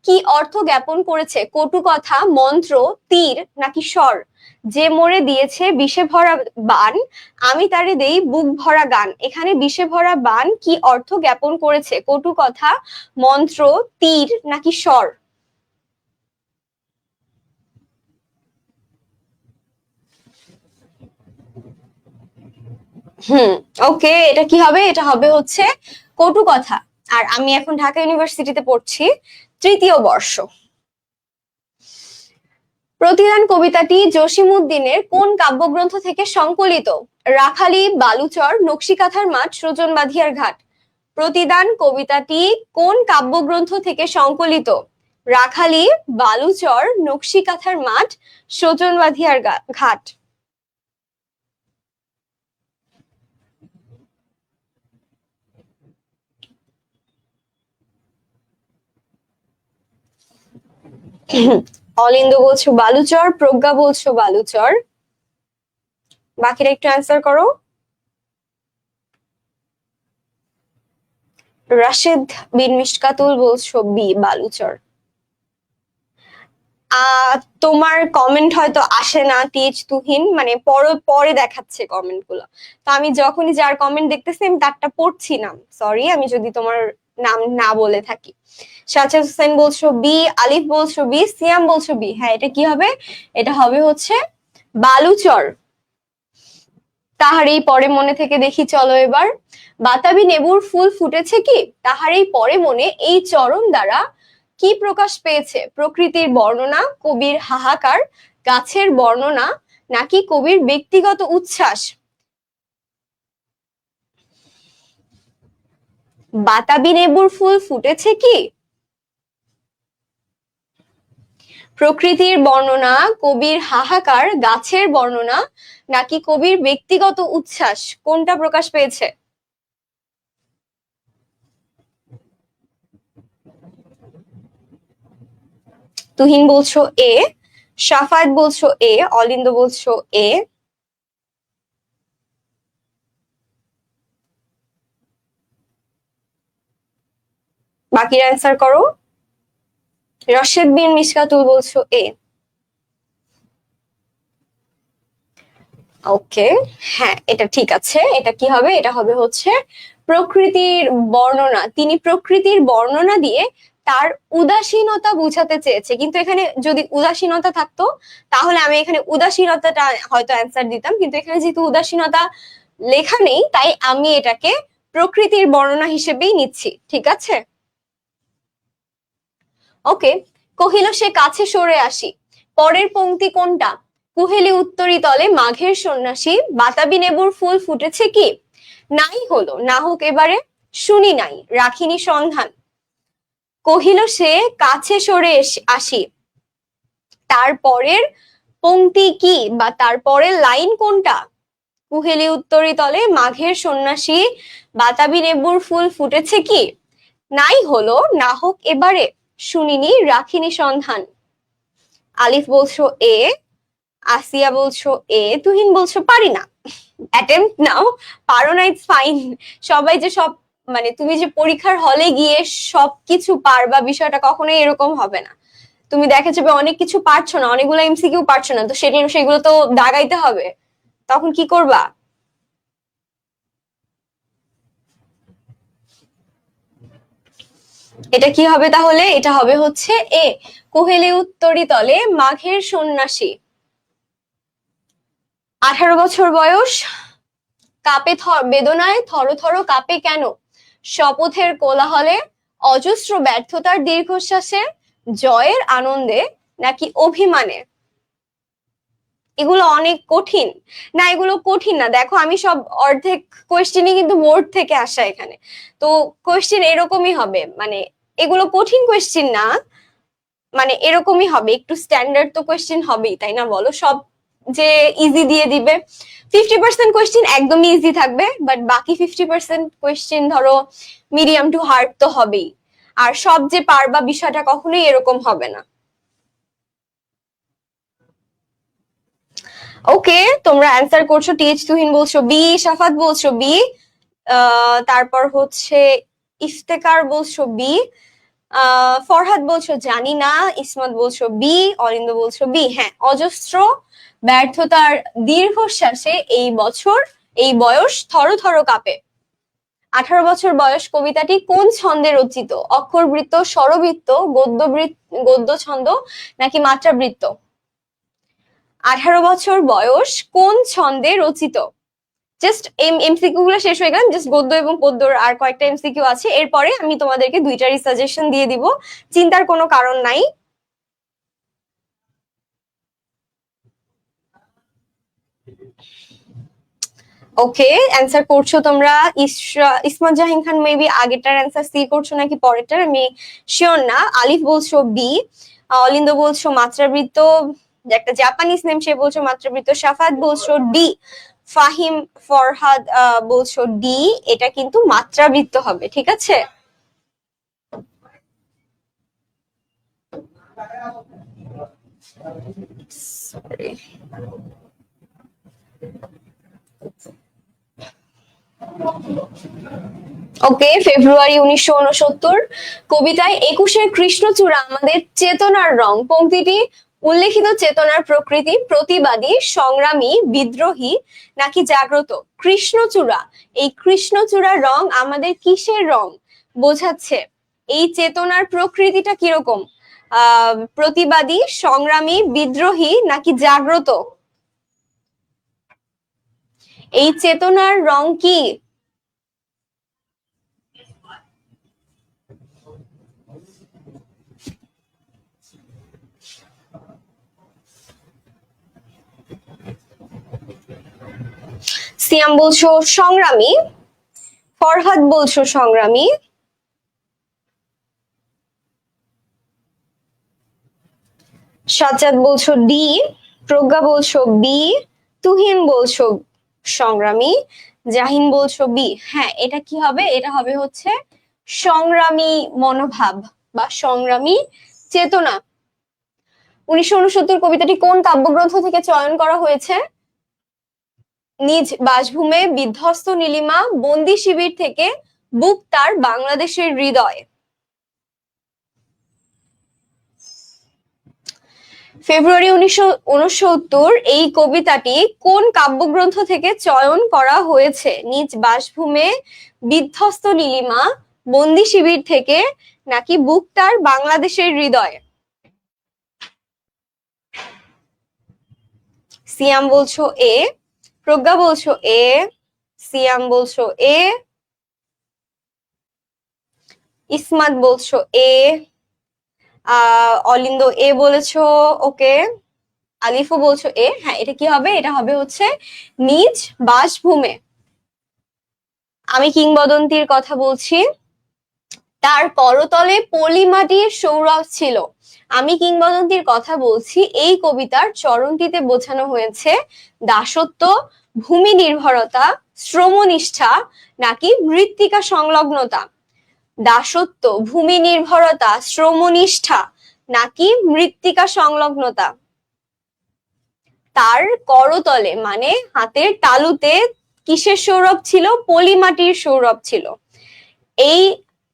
কি অর্থ জ্ঞাপন করেছে? কটু কথা, মন্ত্র, তীর নাকি স্বর? যে মরে দিয়েছে বিষে ভরা বান, আমি তারে দেই বুক ভরা গান। এখানে বিষে ভরা বান কি অর্থ জ্ঞাপন করেছে? কটু কথা, মন্ত্র, তীর নাকি স্বর? ওকে, এটা কি হবে? এটা হবে হচ্ছে কটু কথা। আর আমি এখন ঢাকা ইউনিভার্সিটিতে পড়ছি, তৃতীয় বর্ষ। প্রতিদান কবিতাটি জসিমউদ্দিনের কোন কাব্যগ্রন্থ থেকে সংকলিত? রাখালি, বালুচর, নকশিকাঁথার মাঠ, সৃজন বাঁধিয়ার ঘাট। প্রতিদান কবিতাটি কোন কাব্যগ্রন্থ থেকে সংকলিত? রাখালি, বালুচর, নকশিকাঁথার মাঠ, সৃজন বাঁধিয়ার ঘাট। অলিন্দ বলছো বালুচর, প্রজ্ঞা বলছো বালুচর, বাকিরা একটু অ্যান্সার করো। রাশেদ বিন মিশকাতুল বলছো বি, বালুচর। তোমার কমেন্ট হয়তো আসে না টিএচ তুহিন, মানে পরে পরে দেখাচ্ছে কমেন্ট গুলো, তো আমি যখনই যার কমেন্ট দেখতেছি আমি তারটা পড়ছি না। সরি, আমি যদি তোমার নাম না বলে থাকি। সাজ্জাদ হোসেন বলছো বি, আলিফ বলছো বি, সিয়াম বলছো বি। হ্যাঁ, এটা কি হবে? এটা হবে হচ্ছে বালুচর। তাহারই পরে মনে থেকে দেখি চলো এবার। বাতাবি নেবুর ফুল ফুটেছে কি? তাহারই পরে মনে এই চরণ দ্বারা কি প্রকাশ পেয়েছে? প্রকৃতির বর্ণনা, কবির হাহাকার, গাছের বর্ণনা, নাকি কবির ব্যক্তিগত উচ্ছ্বাস? বাতাবি নেবুর ফুল ফুটেছে কি? প্রকৃতির বর্ণনা, কবির হাহাকার, গাছের বর্ণনা, নাকি কবির ব্যক্তিগত উচ্ছ্বাস, কোনটা প্রকাশ পেয়েছে? তুহিন বলছো এ, সাফায়েত বলছো এ, অলিন্দ বলছো এ। বাকিরা অ্যান্সার করো। রশেদ বিন মিশকাতুল বলছো এ। ওকে, হ্যাঁ এটা ঠিক আছে। এটা কি হবে? এটা হবে হচ্ছে প্রকৃতির বর্ণনা। তিনি প্রকৃতির বর্ণনা দিয়ে তার উদাসীনতা বুঝাতে চেয়েছে, কিন্তু এখানে যদি উদাসীনতা থাকতো তাহলে আমি এখানে উদাসীনতাটা হয়তো অ্যান্সার দিতাম, কিন্তু এখানে যেহেতু উদাসীনতা লেখা নেই তাই আমি এটাকে প্রকৃতির বর্ণনা হিসেবেই নিচ্ছি। ঠিক আছে, ওকে। কহিল সে কাছে সরে আসি, পরের পংক্তি কোনটা? কুহেলি উত্তরি তলে মাঘের সন্ন্যাসী, বাতাবি নেবুর ফুল ফুটেছে কি? নাই হলো, না হোক এবারে, শুনি নাই, রাখিনি সন্ধান। কহিল সে কাছে সরে আসি, তারপরের পংক্তি কি বা তারপরের লাইন কোনটা? কুহেলি উত্তরি তলে মাঘের সন্ন্যাসী, বাতাবি নেবুর ফুল ফুটেছে কি? নাই হলো, না হোক এবারে, শুনিনি, রাখিনি সন্ধান। আলিফ বলছো এ, আসিয়া বলছো এ, তুহিন বলছো পারি না। অ্যাটেম্প নাও, পারো না ইটস ফাইন। সবাই যে সব, মানে তুমি যে পরীক্ষার হলে গিয়ে সবকিছু পারবা বিষয়টা কখনোই এরকম হবে না। তুমি দেখা যাবে অনেক কিছু পারছো না, অনেকগুলো এমসিকিউ পারছো না, তো সেগুলো তো দাগাইতে হবে। তখন কি করবা? এটা কি হবে তাহলে? এটা হবে হচ্ছে এ, কোহেলে উত্তরি তলে মাঘের সন্ন্যাসী। 18 বছর বয়স, কাপে বেদনায় থর থর কাপে কেন? শপথের কোলাহলে, অজস্র ব্যর্থতার দীর্ঘশ্বাসে, জয়ের আনন্দে, নাকি অভিমানে? এগুলো অনেক কঠিন। না, এগুলো কঠিন না, দেখো আমি সব অর্ধেক কোয়েশ্চেনই কিন্তু বোর্ড থেকে আসা এখানে। তো কোয়েশ্চেন এরকমই হবে, মানে এগুলো কঠিন কোয়েশ্চেন না, মানে এরকমই হবে, একটু স্ট্যান্ডার্ড তো কোয়েশ্চেন হবেই, তাই না বলো? সব যে ইজি দিয়ে দিবে, 50% কোয়েশ্চেন একদমই ইজি থাকবে, বাট বাকি 50% কোয়েশ্চেন ধরো মিডিয়াম টু হার্ড তো হবেই। আর সব যে পারবা বিষয়টা কখনোই এরকম হবে না। ওকে, তোমরা অ্যান্সার করছো। টিএইচ তুহিন বলছো বি, সাফাত বলছো বি, তারপর হচ্ছে ইফতেকার বলছো বি, ফরহাদ বলছো জানি না, ইসমাত বলছো বি, অরিন্দ বলছো বি। হ্যাঁ, অজস্র ব্যর্থতার দীর্ঘশ্বাসে এই বয়স থর থর কাঁপে। 18 বছর বয়স কবিতাটি কোন ছন্দে রচিত? অক্ষরবৃত্ত, স্বরবৃত্ত, গদ্য ছন্দ, নাকি মাত্রাবৃত্ত? 18 বছর বয়স কোন ছন্দে রচিত? জাস্ট এমসিকিউ গুলো শেষ হয়ে গেল, জাস্ট গদ্য এবং পদ্যর আর কয়েকটা এমসিকিউ আছে, এরপরে আমি তোমাদেরকে দুইটারই সাজেশন দিয়ে দিব, চিন্তার কোনো কারণ নাই। ওকে, অ্যান্সার করছো তোমরা। ইসমাত জাহিন খান মেবি আগেরটার অ্যান্সার সি করছো নাকি পরেরটার আমি শিওর না। আলিফ বলছো বি, অলিন্দ বলছো মাত্রাবৃত্ত, একটা জাপানিজ নেম সে বলছো মাত্রাবৃত্ত, সাফাত বলছো ডি, ফাহিম ফরহাদ বলছো ডি। এটা কিন্তু মাত্রাবৃত্ত হবে, ঠিক আছে। সরি, ওকে। ফেব্রুয়ারি 1969 কবিতায় 21-এর কৃষ্ণচূড়া আমাদের চেতনার রং পংক্তিটি উল্লেখিত চেতনার প্রকৃতি প্রতিবাদী, সংগ্রামী, বিদ্রোহী, নাকি জাগ্রত? কৃষ্ণচূড়া, এই কৃষ্ণচূড়ার রং আমাদের কিসের রং? বোঝাচ্ছে। এই চেতনার প্রকৃতিটা কিরকম? প্রতিবাদী, সংগ্রামী, বিদ্রোহী নাকি জাগ্রত? এই চেতনার রং কি? সিয়াম বলছো সংগ্রামী, ফরহাদ বলছো সংগ্রামী, সাজ্জাদ বলছো ডি, প্রজ্ঞা বলছো বি, তুহিন বলছো সংগ্রামী, জাহিন বলছো বি। হ্যাঁ, এটা কি হবে? এটা হবে হচ্ছে সংগ্রামী মনোভাব বা সংগ্রামী চেতনা। 1969 কবিতাটি কোন কাব্যগ্রন্থ থেকে চয়ন করা হয়েছে? নিজ বাসভূমে, বিধ্বস্ত নীলিমা, বন্দি শিবির থেকে, বুক তার বাংলাদেশের হৃদয়। ফেব্রুয়ারি 1969 এই কবিতাটি কোন কাব্যগ্রন্থ থেকে চয়ন করা হয়েছে? নিজ বাসভূমে, বিধ্বস্ত নীলিমা, বন্দি শিবির থেকে নাকি বুক তার বাংলাদেশের হৃদয়? সিয়াম বলছো এ, প্রজ্ঞা বলছো এ, সিয়াম বলছো এ, ইসমাত বলছো এ, অলিন্দ এ বলেছো, ওকে, আলিফও বলছো এ। হ্যাঁ, এটা কি হবে? এটা হবে হচ্ছে নিজ বাসভূমে। আমি কিংবদন্তির কথা বলছি। তার করতলে পলি মাটির সৌরভ ছিল। আমি কিংবদন্তির কথা বলছি। এই কবিতার চরণটিতে বোঝানো হয়েছে দাসত্ব, ভূমি নির্ভরতা, শ্রমনিষ্ঠা নাকি মৃত্তিকা সংলগ্নতা? দাসত্ব, ভূমি নির্ভরতা, শ্রমনিষ্ঠা নাকি মৃত্তিকা সংলগ্নতা? তার করতলে মানে হাতের তালুতে কিসের সৌরভ ছিল? পলি মাটির সৌরভ ছিল। এই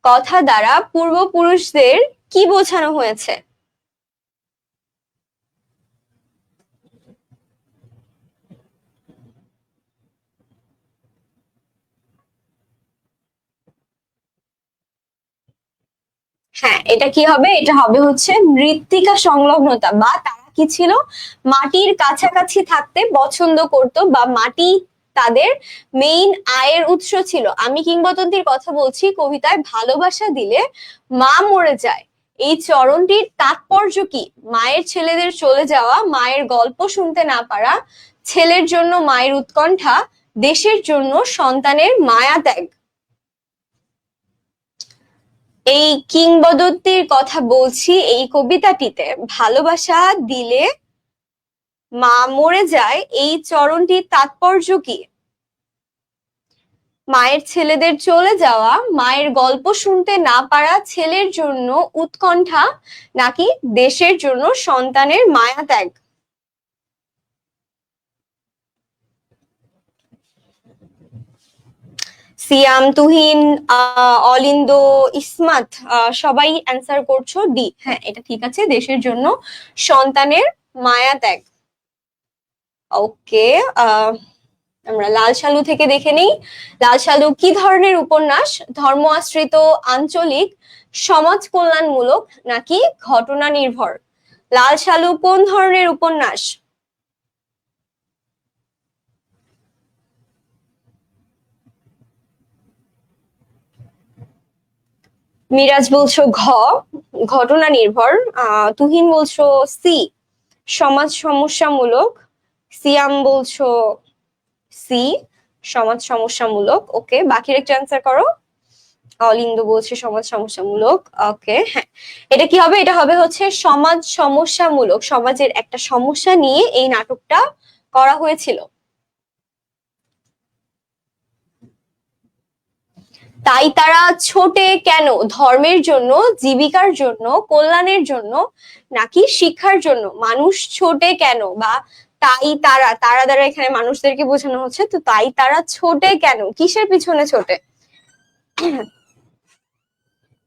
কথা দ্বারা পূর্বপুরুষদের কি বোঝানো হয়েছে? হ্যাঁ, এটা কি হবে? এটা হবে হচ্ছে মৃত্তিকা সংলগ্নতা, বা তারা কি ছিল? মাটির কাছাকাছি থাকতে পছন্দ করত, বা মাটি তাদের মেইন আয়ের উৎস ছিল। আমি কিংবদন্তির কথা বলছি। কবিতায় ভালোবাসা দিলে মা মরে যায়, এই চরণটির তাৎপর্য কি? মায়ের ছেলেদের চলে যাওয়া, মায়ের গল্প শুনতে না পারা, ছেলের জন্য মায়ের উৎকণ্ঠা, দেশের জন্য সন্তানের মায়া ত্যাগ। এই কিংবদন্তির কথা বলছি। এই কবিতাটিতে ভালোবাসা দিলে মা মরে যায়, এই চরণটির তাৎপর্য কি? মায়ের ছেলেদের চলে যাওয়া, মায়ের গল্প শুনতে না পারা, ছেলের জন্য উৎকণ্ঠা নাকি দেশের জন্য সন্তানের মায়া ত্যাগ? সিয়াম, তুহিন, অলিন্দ, ইসমাত, সবাই অ্যান্সার করছো ডি। হ্যাঁ, এটা ঠিক আছে, দেশের জন্য সন্তানের মায়া ত্যাগ। ওকে, আমরা লাল সালু থেকে দেখে নিই। লাল সালু কি ধরনের উপন্যাস? ধর্ম আশ্রিত, আঞ্চলিক, সমাজ কল্যাণমূলক নাকি ঘটনা নির্ভর? লাল সালু কোন ধরনের উপন্যাস? মিরাজ বলছো ঘ, ঘটনা নির্ভর। তুহিন বলছো সি, সমাজ সমস্যামূলক। সিয়াম বলছো সি, সমাজ সমস্যামূলক। ওকে, বাকির একটু অ্যান্সার করো। অলিন্দ বলছে সমাজ সমস্যামূলক। ওকে, হ্যাঁ, এটা কি হবে? এটা হবে হচ্ছে সমাজ সমস্যামূলক। সমাজের একটা সমস্যা নিয়ে এই নাটকটা করা হয়েছিল। তাই তারা ছোটে কেন? ধর্মের জন্য, জীবিকার জন্য, কল্যাণের জন্য নাকি শিক্ষার জন্য? মানুষ ছোটে কেন, বা তাই তারা, তারা দ্বারা এখানে মানুষদেরকে বোঝানো হচ্ছে। তো তাই তারা ছোটে কেন? কিসের পিছনে ছোটে?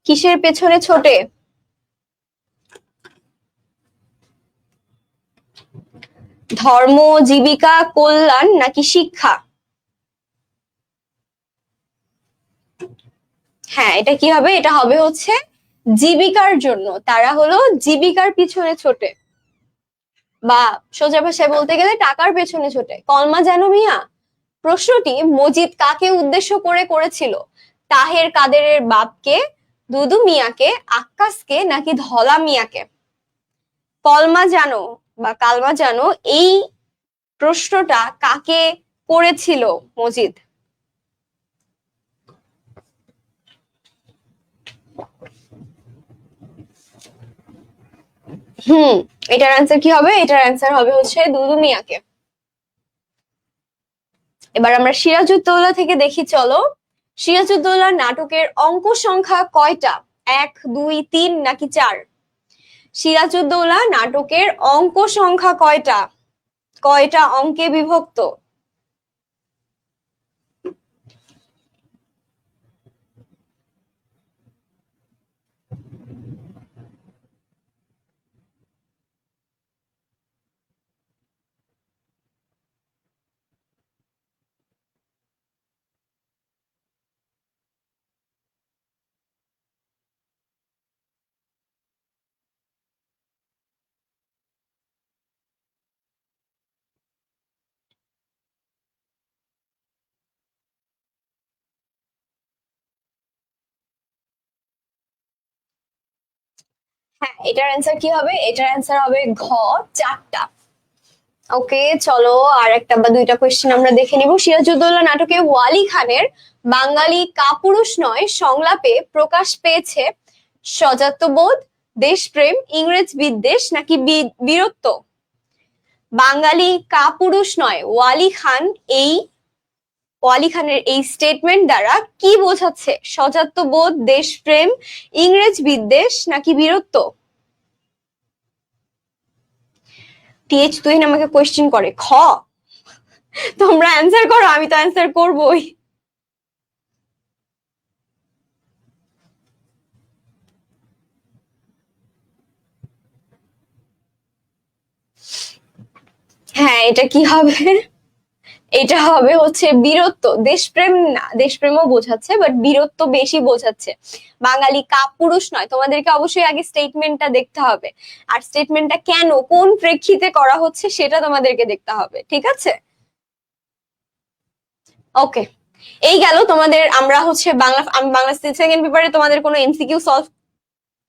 কিসের পেছনে ছোটে? ধর্ম, জীবিকা, কল্যাণ নাকি শিক্ষা? হ্যাঁ, এটা কি হবে? এটা হবে হচ্ছে জীবিকার জন্য। তারা হলো জীবিকার পিছনে ছোটে, বা সোজা ভাষায় বলতে গেলে টাকার পেছনে ছোটে। কলমা জানো মিয়া? প্রশ্নটি মজিদ কাকে উদ্দেশ্য করে করেছিল? তাহের কাদেরের বাপকে, দুদু মিয়াকে, আক্কাসকে, নাকি ধলা মিয়াকে? কলমা জানো বা কালমা জানো, এই প্রশ্নটা কাকে করেছিল মজিদ? হুম, এটার অ্যান্সার কি হবে? এটার অ্যান্সার হবে হচ্ছে দুদু মিয়াকে। এবার আমরা সিরাজউদ্দৌলা থেকে দেখি, চলো। সিরাজউদ্দৌলা নাটকের অঙ্ক সংখ্যা কয়টা? 1, 2, 3 নাকি 4? সিরাজউদ্দৌলা নাটকের অঙ্ক সংখ্যা কয়টা? কয়টা অঙ্কে বিভক্ত? হ্যাঁ, এটার অ্যান্সার কি হবে? এটার অ্যান্সার হবে ঘ, 4টা। ওকে, চলো আর একটা বা দুইটা কোয়েশ্চেন আমরা দেখে নিব। সিরাজউদ্দৌলা নাটকে ওয়ালি খানের বাঙালি কাপুরুষ নয় সংলাপে প্রকাশ পেয়েছে স্বজাত্যবোধ, দেশপ্রেম, ইংরেজ বিদ্বেষ, নাকি বীরত্ব? বাঙালি কাপুরুষ নয়, ওয়ালি খানের এই স্টেটমেন্ট দ্বারা কি বোঝাচ্ছে? স্বজাত্যবোধ, দেশপ্রেম, ইংরেজ বিদ্বেষ, নাকি বীরত্ব? টিএচ তুহিন আমাকে কোয়েশ্চেন করে খ। তোমরা অ্যান্সার করো, আমি তো অ্যান্সার করবোই। হ্যাঁ, এটা কি হবে? এটা হবে হচ্ছে বীরত্ব। দেশপ্রেম না, দেশপ্রেমও বোঝাচ্ছে, বাট বীরত্ব বেশি বোঝাচ্ছে। বাঙালি কাপুরুষ নয়। তোমাদেরকে অবশ্যই আগে স্টেটমেন্টটা দেখতে হবে, আর স্টেটমেন্টটা কেন, কোন প্রেক্ষিতে করা হচ্ছে সেটা তোমাদেরকে দেখতে হবে, ঠিক আছে? ওকে, এই গেল তোমাদের। আমরা হচ্ছে বাংলা, আমি বাংলা সেকেন্ড পেপারে তোমাদের কোনো এমসিকিউ সলভ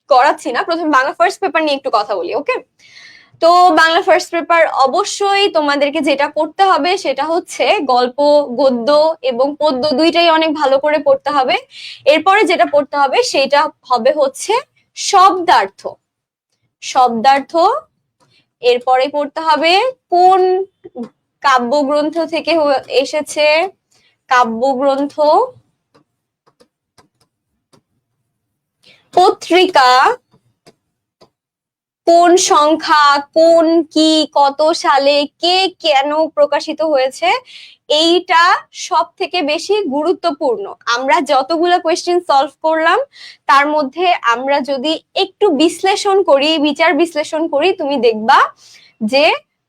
করাচ্ছি না, প্রথমে বাংলা ফার্স্ট পেপার নিয়ে একটু কথা বলি, ওকে? তো বাংলা ফার্স্ট পেপার অবশ্যই তোমাদেরকে যেটা পড়তে হবে সেটা হচ্ছে গল্প, গদ্য এবং পদ্য দুইটাই অনেক ভালো করে পড়তে হবে। এরপরে যেটা পড়তে হবে সেটা হবে হচ্ছে শব্দার্থ। শব্দার্থ এরপরে পড়তে হবে কোন কাব্যগ্রন্থ থেকে এসেছে, কাব্যগ্রন্থ, পত্রিকা, কোন সংখ্যা, কোন কি, কত সালে, কে, কেন প্রকাশিত হয়েছে, এইটা সব থেকে বেশি গুরুত্বপূর্ণ। আমরা যতগুলো কোয়েশ্চেন সলভ করলাম তার মধ্যে আমরা যদি একটু বিশ্লেষণ করি, বিচার বিশ্লেষণ করি, তুমি দেখবা যে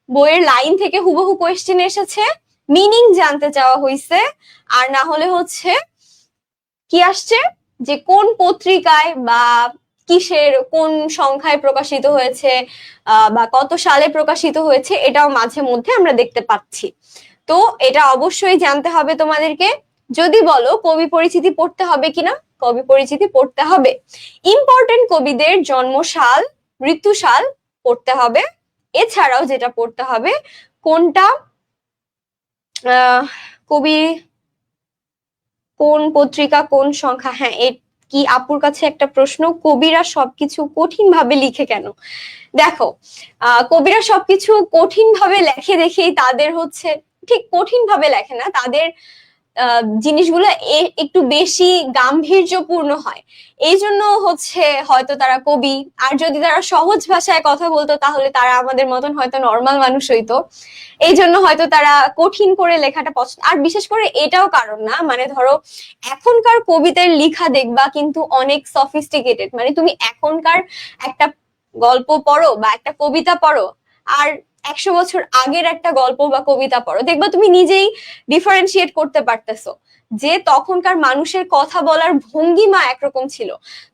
বইয়ের লাইন থেকে হুবহু কোয়েশ্চেন এসেছে, মিনিং জানতে চাওয়া হয়েছে, আর না হলে হচ্ছে কি আসছে যে কোন পত্রিকায় বা কিসের কোন সংখ্যায় প্রকাশিত হয়েছে, বা কত সালে প্রকাশিত হয়েছে, এটাও মাঝে মধ্যে আমরা দেখতে পাচ্ছি। তো এটা অবশ্যই জানতে হবে তোমাদেরকে। যদি বলো কবি পরিচিতি পড়তে হবে কিনা, কবি পরিচিতি পড়তে হবে। ইম্পর্টেন্ট কবিদের জন্মসাল, মৃত্যুসাল পড়তে হবে। এছাড়াও যেটা পড়তে হবে, কোনটা কবি, কোন পত্রিকা, কোন সংখ্যা। হ্যাঁ, কি আপুর কাছে একটা প্রশ্ন, কবিরা সবকিছু কঠিন ভাবে লিখে কেন? দেখো, কবিরা সবকিছু কঠিন ভাবে লেখে দেখেই তাদের হচ্ছে, ঠিক কঠিন ভাবে লেখে না, তাদের জিনিসগুলো একটু বেশি গাম্ভীর্যপূর্ণ হয়, এই জন্য হচ্ছে হয়তো তারা কবি। আর যদি তারা সহজ ভাষায় কথা বলতো তাহলে তারা আমাদের মতন হয়তো নর্মাল মানুষ হইতো, এই জন্য হয়তো তারা কঠিন করে লেখাটা পছন্দ। আর বিশেষ করে এটাও কারণ না, মানে ধরো এখনকার কবিদের লেখা দেখবা কিন্তু অনেক সফিস্টিকেটেড, মানে তুমি এখনকার একটা গল্প পড়ো বা একটা কবিতা পড়ো, আর 100 বছর আগের একটা গল্প বা কবিতা পড়ো, দেখবা তুমি নিজেই ডিফারেন্সিয়েট করতে পারতেছো যে তখনকার মানুষের কথা বলার ভঙ্গিমা একরকম ছিল।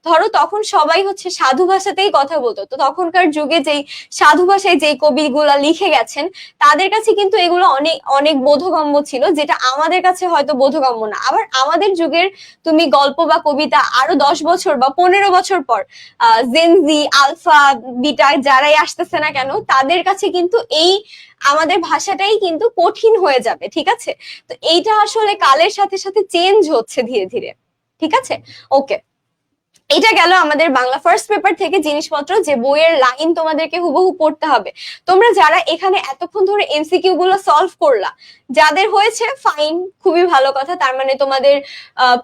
ধরো তখন সবাই হচ্ছে সাধু ভাষাতেই কথা বলতো, তো তখনকার যুগে যেই সাধু ভাষায় যেই কবিগুলা লিখে গেছেন তাদের কাছে কিন্তু এগুলো অনেক অনেক বোধগম্য ছিল, যেটা আমাদের কাছে হয়তো বোধগম্য না। আবার আমাদের যুগের তুমি গল্প বা কবিতা আরো 10 বছর বা 15 বছর পর জেনজি আলফা বিটা যারাই আসতেছে না কেন তাদের কাছে কিন্তু এই আমাদের ভাষাটাই কিন্তু কঠিন হয়ে যাবে, ঠিক আছে? তো এইটা আসলে কালের সাথে সাথে চেঞ্জ হচ্ছে ধীরে ধীরে, ঠিক আছে? ওকে, এটা গেল আমাদের বাংলা ফার্স্ট পেপার থেকে জিনিসপত্র, যে বইয়ের লাইন তোমাদেরকে হুবহু পড়তে হবে। তোমরা যারা এখানে এতক্ষণ ধরে এমসিকিউ গুলো সলভ করলা, যাদের হয়েছে ফাইন, খুবই ভালো কথা, তার মানে তোমাদের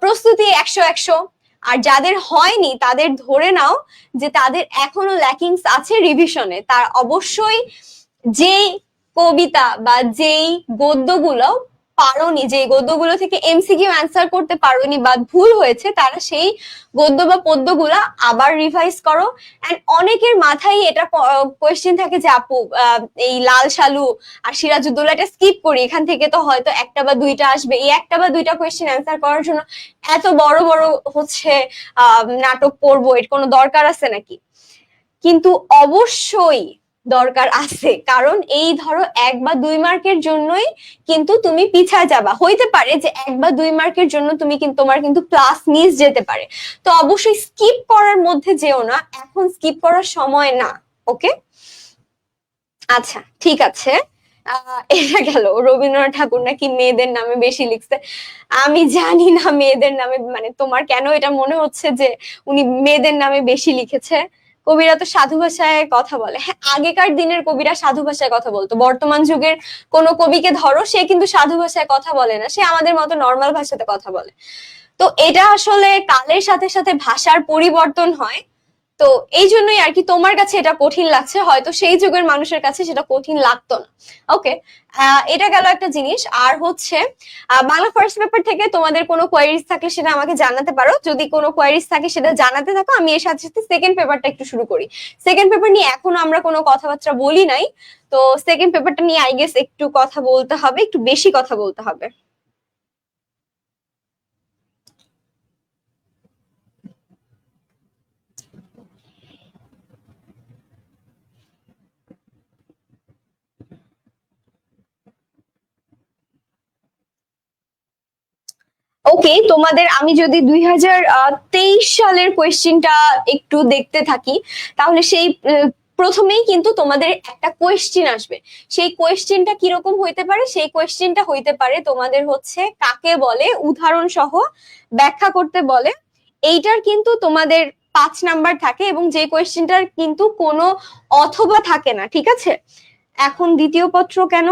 প্রস্তুতি 100-100। আর যাদের হয়নি তাদের ধরে নাও যে তাদের এখনো ল্যাকিংস আছে রিভিশনে। তার অবশ্যই যেই কবিতা বা যেই গদ্যগুলো পারোনি, যে গদ্যগুলো থেকে এমসিকিউ অ্যান্সার করতে পারোনি বা ভুল হয়েছে, তারা সেই গদ্য বা পদ্যগুলা আবার রিভাইজ করো। এন্ড অনেকের মাথায় এটা কোয়েশ্চেন থাকে যে আপু এই লাল সালু আর সিরাজউদ্দৌলা এটা স্কিপ করি, এখান থেকে তো হয়তো একটা বা দুইটা আসবে, এই একটা বা দুইটা কোয়েশ্চেন অ্যান্সার করার জন্য এত বড় বড় হচ্ছে নাটক পড়বো, এর কোনো দরকার আছে নাকি? কিন্তু অবশ্যই দরকার আছে, কারণ এই ধরো 1 বা 2 মার্কের জন্যই কিন্তু তুমি পিছায় যাবা। হইতে পারে যে 1 বা 2 মার্কের জন্য তুমি কিন্তু তোমার কিন্তু ক্লাস মিস যেতে পারে, তো অবশ্যই স্কিপ করার মধ্যে যেও না, এখন স্কিপ করার সময় না। ওকে, আচ্ছা ঠিক আছে। এটা গেল রবীন্দ্রনাথ ঠাকুর নাকি মেয়েদের নামে বেশি লিখছে। আমি জানি না মেয়েদের নামে, মানে তোমার কেন এটা মনে হচ্ছে যে উনি মেয়েদের নামে বেশি লিখেছে? কবিরা তো সাধু ভাষায় কথা বলে। হ্যাঁ, আগেকার দিনের কবিরা সাধু ভাষায় কথা বলতো, বর্তমান যুগের কোনো কবিকে ধরো সে কিন্তু সাধু ভাষায় কথা বলে না, সে আমাদের মতো নর্মাল ভাষাতে কথা বলে। তো এটা আসলে কালের সাথে সাথে ভাষার পরিবর্তন হয়। তো এই জন্যই আর কি তোমার কাছে এটা কঠিন লাগছে, হয়তো সেই যুগের মানুষের কাছে সেটা কঠিন লাগতো না। ওকে, এটা গেল একটা জিনিস। আর হচ্ছে বাংলা ফার্স্ট পেপার থেকে তোমাদের কোনো কোয়ারিজ থাকলে সেটা আমাকে জানাতে পারো, যদি কোনো কোয়ারিজ থাকে সেটা জানাতে থাকো। আমি এর সাথে সাথে সেকেন্ড পেপারটা একটু শুরু করি। সেকেন্ড পেপার নিয়ে এখনো আমরা কোনো কথাবার্তা বলি নাই, তো সেকেন্ড পেপারটা নিয়ে আই গেস একটু কথা বলতে হবে, একটু বেশি কথা বলতে হবে। ওকে, তোমাদের আমি যদি 2023 সালের কোয়েশ্চেনটা একটু দেখতে থাকি, তাহলে সেই প্রথমেই কিন্তু তোমাদের একটা কোয়েশ্চেন আসবে। সেই কোয়েশ্চেনটা কিরকম হইতে পারে? সেই কোয়েশ্চেনটা হইতে পারে তোমাদের হচ্ছে কাকে বলে উদাহরণ সহ ব্যাখ্যা করতে বলে। এইটার কিন্তু তোমাদের 5 নাম্বার থাকে, এবং যে কোয়েশ্চেনটার কিন্তু কোনো অথবা থাকে না, ঠিক আছে? এখন দ্বিতীয় পত্র কেন?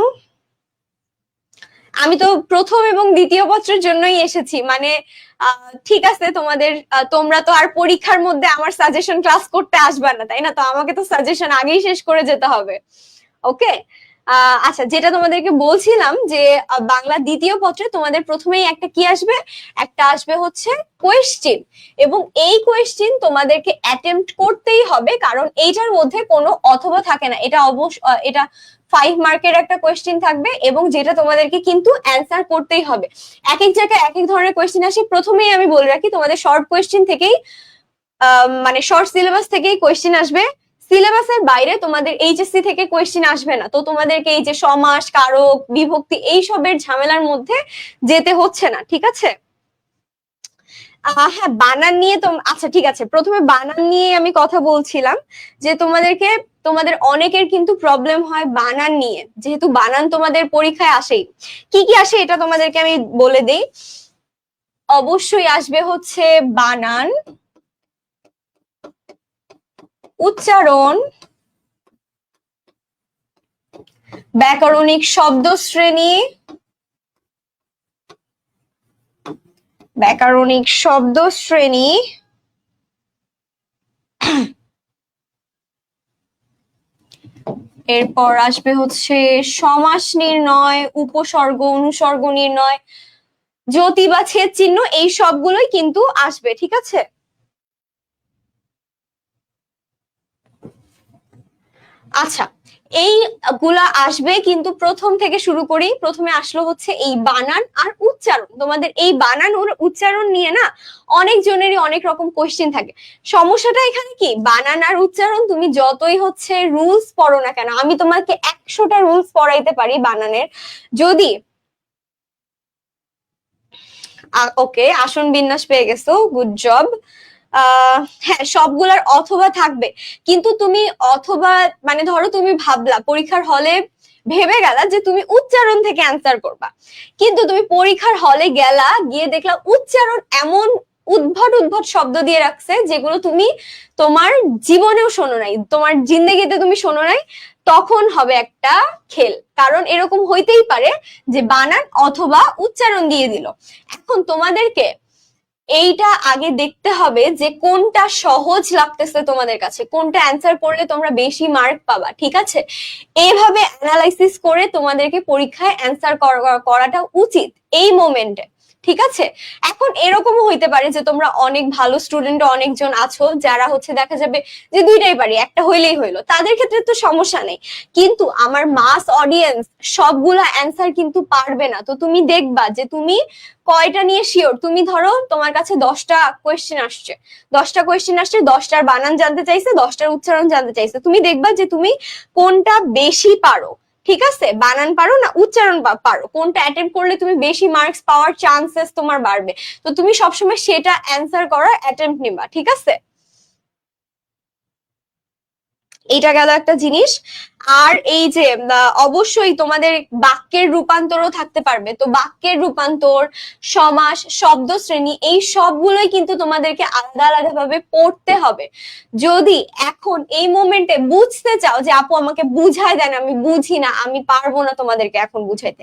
আমি তো প্রথম এবং দ্বিতীয় পত্রের জন্যই এসেছি, মানে ঠিক আছে তোমাদের, তোমরা তো আর পরীক্ষার মধ্যে আমার সাজেশন ক্লাস করতে আসবে না, তাই না? তো আমাকে তো সাজেশন আগেই শেষ করে যেতে হবে। ওকে, আচ্ছা, যেটা তোমাদেরকে বলছিলাম যে বাংলা দ্বিতীয় পত্রে তোমাদের প্রথমেই একটা কি আসবে, একটা আসবে হচ্ছে কোয়েশ্চেন, এবং এই কোয়েশ্চেন তোমাদেরকে অ্যাটেম্পট করতেই হবে, কারণ এইটার মধ্যে কোনো অথবা থাকে না। এটা অবশ্য এটা 5 মার্কের একটা কোয়েশ্চেন থাকবে, এবং যেটা তোমাদেরকে কিন্তু অ্যান্সার করতেই হবে। এক এক জায়গায় এক এক ধরনের কোয়েশ্চেন আসে। প্রথমেই আমি বলে রাখি, তোমাদের শর্ট কোয়েশ্চেন থেকেই মানে শর্ট সিলেবাস থেকেই কোয়েশ্চেন আসবে। সিলেবাসের বাইরে তোমাদের এইচএসসি থেকে কোয়েশ্চেন আসবে না, তো তোমাদেরকে এই যে সমাস, কারক, বিভক্তি এইসবের ঝামেলার মধ্যে যেতে হচ্ছে না, ঠিক আছে? হ্যাঁ, বানান নিয়ে তো আচ্ছা ঠিক আছে, প্রথমে বানান নিয়ে আমি কথা বলছিলাম, যে তোমাদেরকে তোমাদের অনেকের কিন্তু প্রবলেম হয় বানান নিয়ে, যেহেতু বানান তোমাদের পরীক্ষায় আসেই। কি কি আসে এটা তোমাদেরকে আমি বলে দেই। অবশ্যই আসবে হচ্ছে বানান, উচ্চারণ, ব্যাকরণিক শব্দ শ্রেণী, ব্যাকরণিক শব্দ শ্রেণী, এরপর আসবে হচ্ছে সমাস নির্ণয়, উপসর্গ অনুসর্গ নির্ণয়, জ্যোতি বা ছেদ চিহ্ন, এই সবগুলোই কিন্তু আসবে, ঠিক আছে? আচ্ছা, এই গুলা আসবে, কিন্তু প্রথম থেকে শুরু করি। প্রথমে আসলো হচ্ছে এই বানান আর উচ্চারণ। তোমাদের এই বানান ও উচ্চারণ নিয়ে না অনেক জনেরই অনেক রকম কোশ্চেন থাকে। সমস্যাটা এখানে কি, বানান আর উচ্চারণ তুমি যতই হচ্ছে রুলস পড়ো না কেন, আমি তোমাকে 100টা রুলস পড়াইতে পারি বানানের, যদি ওকে আসন বিন্যাস পেয়ে গেছো, গুড জব। হ্যাঁ, সবগুলার অথবা থাকবে, কিন্তু তুমি অথবা মানে ধরো তুমি ভাবলা পরীক্ষার হলে, ভেবে গেলা যে তুমি উচ্চারণ থেকে অ্যান্সার করবা, কিন্তু তুমি পরীক্ষার হলে গেলা, গিয়ে দেখলা উচ্চারণ এমন উদ্ভট উদ্ভট শব্দ দিয়ে রাখছে যেগুলো তুমি তোমার জীবনেও শোনো নাই, তোমার জিন্দেগিতে তুমি শোনো নাই, তখন হবে একটা খেল। কারণ এরকম হইতেই পারে যে বানান অথবা উচ্চারণ দিয়ে দিল। এখন তোমাদেরকে এইটা আগে দেখতে হবে যে কোনটা সহজ লাগতেছে তোমাদের কাছে, কোনটা অ্যান্সার করলে তোমরা বেশি মার্ক পাবা, ঠিক আছে? এইভাবে অ্যানালাইসিস করে তোমাদেরকে পরীক্ষায় অ্যান্সার করাটা উচিত এই মোমেন্টে, ঠিক আছে? এখন এরকমও হইতে পারে যে তোমরা অনেক ভালো স্টুডেন্ট অনেকজন আছো যারা হচ্ছে দেখা যাবে যে দুইটাই পারি, একটা হইলেই হইলো, তাদের ক্ষেত্রে তো সমস্যা নেই। কিন্তু আমার মাস অডিয়েন্স সবগুলা অ্যান্সার কিন্তু পারবে না। তো তুমি দেখবা যে তুমি কয়টা নিয়ে শিওর। তুমি ধরো তোমার কাছে 10টা কোয়েশ্চেন আসছে, 10টার বানান জানতে চাইছে, 10টার উচ্চারণ জানতে চাইছে, তুমি দেখবা যে তুমি কোনটা বেশি পারো, ঠিক আছে? বানান পারো না উচ্চারণ পারো, কোনটা অ্যাটেম্প করলে তুমি বেশি মার্কস পাওয়ার চান্সেস তোমার বাড়বে। তো তুমি সবসময় সেটা অ্যান্সার করার অ্যাটেম্প নিবা, ঠিক আছে? এটা গেল একটা জিনিস। আর এই যে অবশ্যই তোমাদের বাক্যের রূপান্তরও থাকতে পারবে, তো বাক্যের রূপান্তর, সমাস, শব্দ শ্রেণী, এই সবগুলোই কিন্তু তোমাদেরকে আলাদা আলাদা ভাবে পড়তে হবে। যদি এখন এই মোমেন্টে বুঝতে চাও যে আপু আমাকে বুঝাই দেন, আমি বুঝি না, আমি পারবো না তোমাদেরকে এখন বুঝাইতে,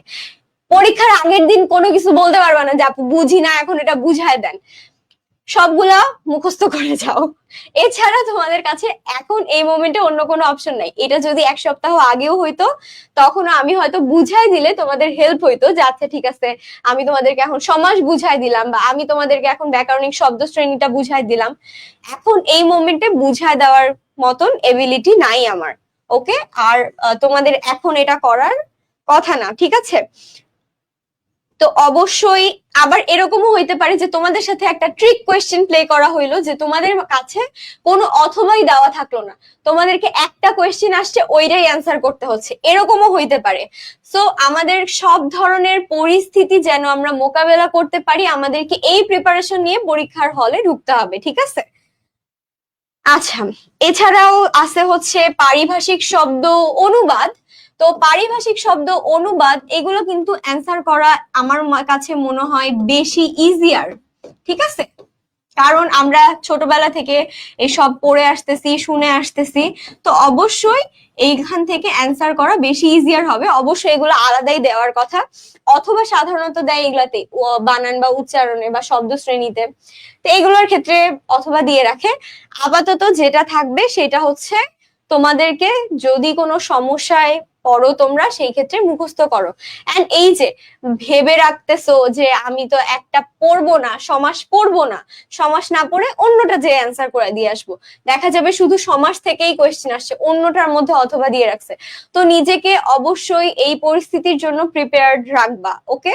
পরীক্ষার আগের দিন কোনো কিছু বলতে পারবা না যে আপু বুঝি না, এখন এটা বুঝাই দেন, সবগুলা মুখস্থ করে যাও। এছাড়া তোমাদের কাছে এখন এই মোমেন্টে অন্য কোনো অপশন নাই। এটা যদি 1 সপ্তাহ আগেও হইতো, তখনও আমি হয়তো বুঝাই দিলে তোমাদের হেল্প হইতো যে আচ্ছা ঠিক আছে, আমি তোমাদেরকে এখন সমাস বুঝাই দিলাম, বা আমি তোমাদেরকে এখন ব্যাকরণিক শব্দ শ্রেণীটা বুঝাই দিলাম। এখন এই মোমেন্টে বুঝাই দেওয়ার মতন এবিলিটি নাই আমার, ওকে? আর তোমাদের এখন এটা করার কথা না, ঠিক আছে? তো অবশ্যই আবার এরকমও হইতে পারে যে তোমাদের সাথে একটা ট্রিক কোয়েশ্চেন প্লে করা হইলো, যে তোমাদের কাছে কোনো অথবাই দেওয়া থাকলো না, তোমাদেরকে একটা কোয়েশ্চেন আসছে ওইটাই অ্যান্সার করতে হচ্ছে, এরকমও হইতে পারে। সো আমাদের সব ধরনের পরিস্থিতি যেন আমরা মোকাবেলা করতে পারি, আমাদেরকে এই প্রিপারেশন নিয়ে পরীক্ষার হলে ঢুকতে হবে, ঠিক আছে? আচ্ছা, এছাড়াও আছে হচ্ছে পারিভাষিক শব্দ অনুবাদ। তো পারিভাষিক শব্দ অনুবাদ এগুলো কিন্তু অ্যান্সার করা আমার কাছে মনে হয় বেশি ইজিয়ার, ঠিক আছে? কারণ আমরা ছোটবেলা থেকে এসব পড়ে আসতেছি, শুনে আসতেছি, তো অবশ্যই এইখান থেকে অ্যান্সার করা বেশি ইজিয়ার হবে। অবশ্যই এগুলো আলাদাই দেওয়ার কথা, অথবা সাধারণত দেয় এগুলাতে বানান বা উচ্চারণে বা শব্দ শ্রেণীতে, তো এগুলোর ক্ষেত্রে অথবা দিয়ে রাখে। আপাতত যেটা থাকবে সেটা হচ্ছে তোমাদেরকে যদি কোনো সমস্যায় পড়ো তোমরা, সেই ক্ষেত্রে মুখস্থ করো। এন্ড এই যে ভেবে রাখতেছো যে আমি তো একটা পড়বো না, সমাস পড়বো না, সমাস না পড়ে অন্যটা যে অ্যান্সার করে দিয়ে আসবো, দেখা যাবে শুধু সমাস থেকেই কোয়েশ্চেন আসছে, অন্যটার মধ্যে অথবা দিয়ে রাখছে। তো নিজেকে অবশ্যই এই পরিস্থিতির জন্য প্রিপেয়ার্ড রাখবা, ওকে?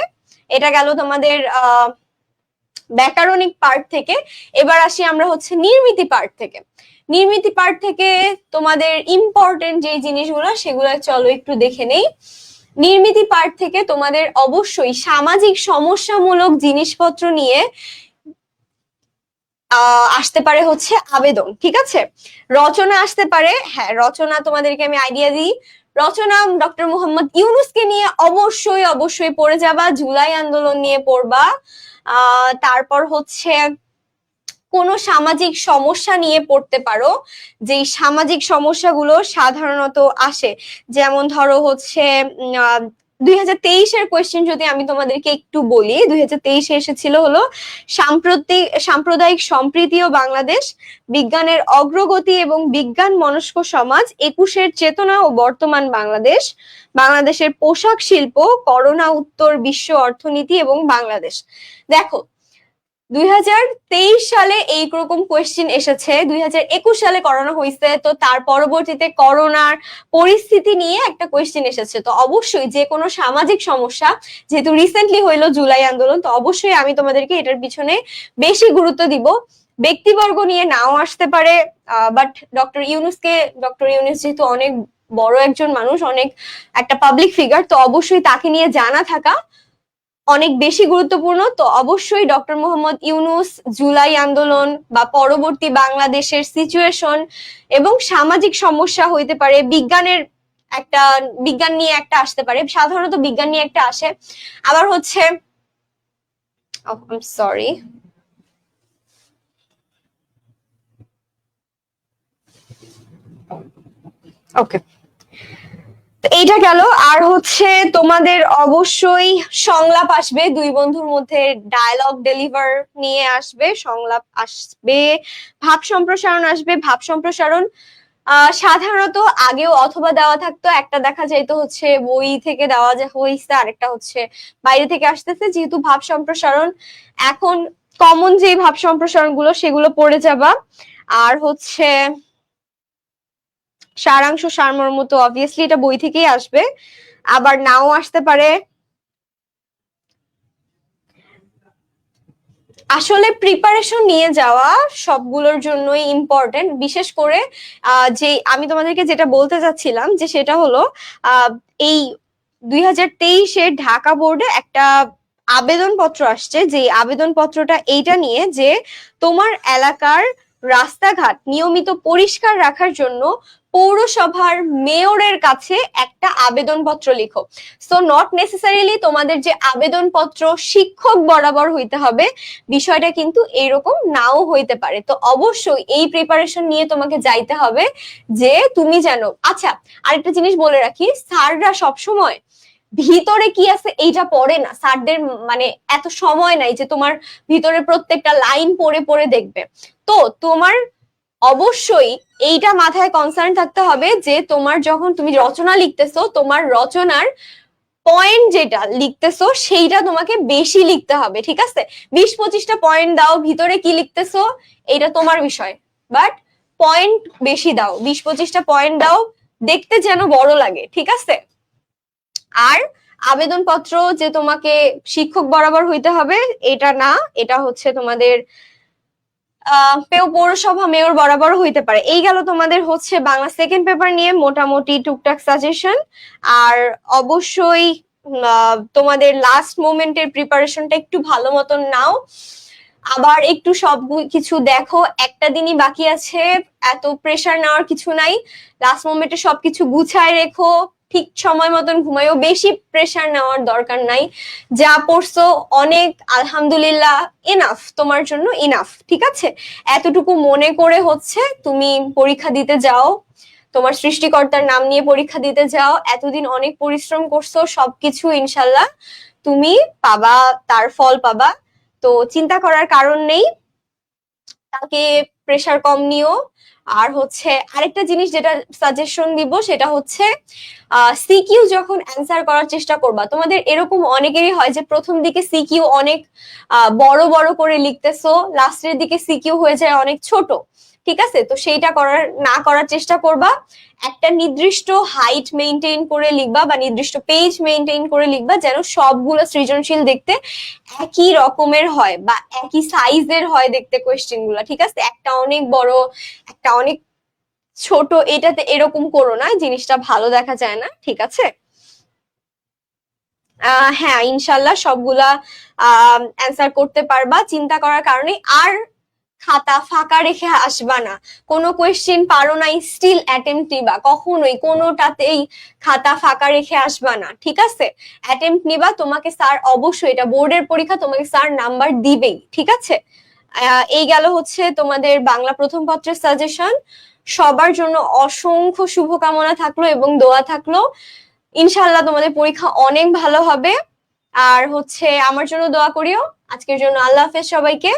এটা গেল তোমাদের ব্যাকরণিক পার্ট থেকে। এবার আসি আমরা হচ্ছে নির্মিতি পার্ট থেকে। নির্মিতি পার্ট থেকে তোমাদের ইম্পর্টেন্ট যে জিনিসগুলো সেগুলো চলো একটু দেখে নেই। নির্মিতি পার্ট থেকে তোমাদের অবশ্যই সামাজিক সমস্যামূলক জিনিসপত্র নিয়ে আসতে পারে হচ্ছে আবেদন, ঠিক আছে? রচনা আসতে পারে, হ্যাঁ রচনা তোমাদেরকে আমি আইডিয়া দিই। রচনা ডক্টর মোহাম্মদ ইউনূসকে নিয়ে অবশ্যই অবশ্যই পড়ে যাবা, জুলাই আন্দোলন নিয়ে পড়বা। তারপর হচ্ছে কোনো সামাজিক সমস্যা নিয়ে পড়তে পারো, যেই সামাজিক সমস্যাগুলো সাধারণত আসে, যেমন ধরো হচ্ছে 2023-এর কোয়েশ্চেন যদি আমি তোমাদেরকে একটু বলি, 2023-এ এসেছিল হলো সাম্প্রদায়িক সম্প্রীতি ও বাংলাদেশ, বিজ্ঞানের অগ্রগতি এবং বিজ্ঞান মনস্ক সমাজ, 21-এর চেতনা ও বর্তমান বাংলাদেশ, বাংলাদেশের পোশাক শিল্প, করোনা উত্তর বিশ্ব অর্থনীতি এবং বাংলাদেশ। দেখো 2023 সালে এইরকম কোয়েশ্চেন এসেছে, 2021 সালে করোনা হয়েছে, তো তার পরবর্তীতে করোনার পরিস্থিতি নিয়ে একটা কোয়েশ্চেন এসেছে। তো অবশ্যই যে কোনো সামাজিক সমস্যা, যেহেতু রিসেন্টলি হইলো জুলাই আন্দোলন, তো অবশ্যই আমি তোমাদেরকে এটার পিছনে বেশি গুরুত্ব দিব। ব্যক্তিবর্গ নিয়ে নাও আসতে পারে, বাট ডক্টর ইউনূস যেহেতু অনেক বড় একজন মানুষ, অনেক একটা পাবলিক ফিগার, তো অবশ্যই তাকে নিয়ে জানা থাকা অনেক বেশি গুরুত্বপূর্ণ। তো অবশ্যই ডক্টর মোহাম্মদ ইউনূস, জুলাই আন্দোলন বা পরবর্তী বাংলাদেশের সিচুয়েশন এবং সামাজিক সমস্যা হইতে পারে, বিজ্ঞান নিয়ে একটা আসতে পারে, সাধারণত বিজ্ঞান নিয়ে একটা আসে। আবার হচ্ছে সরি, ওকে, এইটা গেল। আর হচ্ছে তোমাদের অবশ্যই সংলাপ আসবে, দুই বন্ধুর মধ্যে ডায়ালগ ডেলিভার নিয়ে আসবে, সংলাপ আসবে, ভাব সম্প্রসারণ আসবে। ভাব সম্প্রসারণ সাধারণত আগেও অথবা দেওয়া থাকতো, একটা দেখা যাইতো হচ্ছে বই থেকে দেওয়া হয়েছে, আরেকটা হচ্ছে বাইরে থেকে আসতেছে। যেহেতু ভাব সম্প্রসারণ এখন কমন, যে ভাব সম্প্রসারণ গুলো সেগুলো পড়ে যাবা। আর হচ্ছে সারাংশ সারমর্ম, তো অবভিয়াসলি এটা বই থেকেই আসবে, আবার নাও আসতে পারে। আসলে প্রিপারেশন নিয়ে যাওয়া সবগুলোর জন্যই ইম্পর্টেন্ট। বিশেষ করে যে আমি তোমাদেরকে যেটা বলতে চাচ্ছিলাম, যে সেটা হলো এই 2023-এর ঢাকা বোর্ডে একটা আবেদনপত্র আসছে, যে আবেদনপত্রটা এইটা নিয়ে যে তোমার এলাকার রাস্তাঘাট নিয়মিত পরিষ্কার রাখার জন্য পৌরসভার মেয়রের কাছে একটা আবেদনপত্র লিখো। সো নট নেসেসারিলি তোমাদের যে আবেদনপত্র শিক্ষক বরাবর হইতে হবে, বিষয়টা কিন্তু এরকম নাও হইতে পারে। তো অবশ্যই এই প্রিপারেশন নিয়ে তোমাকে যাইতে হবে, যে তুমি জানো। আচ্ছা, আরেকটা জিনিস বলে রাখি, স্যাররা সবসময় ভিতরে কি আছে এইটা পড়ে না। স্যারদের মানে এত সময় নাই যে তোমার ভিতরে প্রত্যেকটা লাইন পড়ে পড়ে দেখবে। তো তোমার অবশ্যই এইটা মাথায় কনসার্ন থাকতে হবে, যে তোমার যখন তুমি রচনা লিখতেছো, তোমার রচনার পয়েন্ট যেটা লিখতেছো সেইটা তোমাকে বেশি লিখতে হবে, ঠিক আছে? 20-25টা পয়েন্ট দাও, ভিতরে কি লিখতেছো এইটা তোমার বিষয়, বাট পয়েন্ট বেশি দাও, 20-25টা পয়েন্ট দাও, দেখতে যেন বড় লাগে, ঠিক আছে? আর আবেদনপত্র যে তোমাকে শিক্ষক বরাবর হইতে হবে এটা না, এটা হচ্ছে তোমাদের পৌরসভা মেয়র বরাবর হইতে পারে। এই গেল তোমাদের হচ্ছে বাংলা সেকেন্ড পেপার নিয়ে মোটামুটি টুকটাক সাজেশন। আর অবশ্যই তোমাদের লাস্ট মোমেন্টের প্রিপারেশনটা একটু ভালো মতন নাও, আবার একটু সব কিছু দেখো, একটা দিনই বাকি আছে, এত প্রেসার নেওয়ার কিছু নাই। লাস্ট মোমেন্টে সবকিছু গুছায় রেখো, ঠিক সময় মতন ঘুমাইও, বেশি প্রেসার নেওয়ার দরকার নাই। যা পড়ছো অনেক, আলহামদুলিল্লাহ, ইনাফ, তোমার জন্য ইনাফ, ঠিক আছে? এতটুকু মনে করে হচ্ছে তুমি পরীক্ষা দিতে যাও, তোমার সৃষ্টিকর্তার নাম নিয়ে পরীক্ষা দিতে যাও। এতদিন অনেক পরিশ্রম করছো, সবকিছু ইনশাল্লাহ তুমি পাবা, তার ফল পাবা। তো চিন্তা করার কারণ নেই, তাকে প্রেসার কম নিও। আর হচ্ছে আরেকটা জিনিস যেটা সাজেশন দিব, সেটা হচ্ছে সিকিউ যখন অ্যান্সার করার চেষ্টা করবা, তোমাদের এরকম অনেকেরই হয় যে প্রথম দিকে সিকিউ অনেক বড় বড় করে লিখতেছো, লাস্টের দিকে সিকিউ হয়ে যায় অনেক ছোট, ঠিক আছে? তো সেইটা করার চেষ্টা করবা। একটা নির্দিষ্ট হাইট মেনটেন করে লিখবা, বা নির্দিষ্ট পেজ মেনটেন করে লিখবা, যেন সবগুলো সৃজনশীল দেখতে একই রকমের হয় বা একই সাইজের হয় দেখতে কোয়েশ্চেন গুলা, ঠিক আছে? একটা অনেক বড়, একটা অনেক ছোট, এটাতে এরকম করো না, জিনিসটা ভালো দেখা যায় না, ঠিক আছে? হ্যাঁ, ইনশাল্লাহ সবগুলা অ্যান্সার করতে পারবা, চিন্তা করার কারণে। আর খাতা ফাঁকা রেখে আসবা না, কোনো কোয়েশ্চেন পারো নাই স্টিল অ্যাটেম্প্ট নিবা, কখনোই কোনোটাতেই খাতা ফাঁকা রেখে আসবা না, ঠিক আছে? অ্যাটেম্প্ট নিবা, তোমাকে স্যার অবশ্যই, এটা বোর্ডের পরীক্ষা, তোমাকে স্যার নাম্বার দিবেই, ঠিক আছে? এই গেল হচ্ছে তোমাদের বাংলা প্রথম পত্রের সাজেশন। সবার জন্য অসংখ্য শুভকামনা থাকলো এবং দোয়া থাকলো, ইনশাল্লাহ তোমাদের পরীক্ষা অনেক ভালো হবে। আর হচ্ছে আমার জন্য দোয়া করিও। আজকের জন্য আল্লাহ হাফেজ সবাইকে।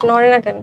নড়ে না কেন?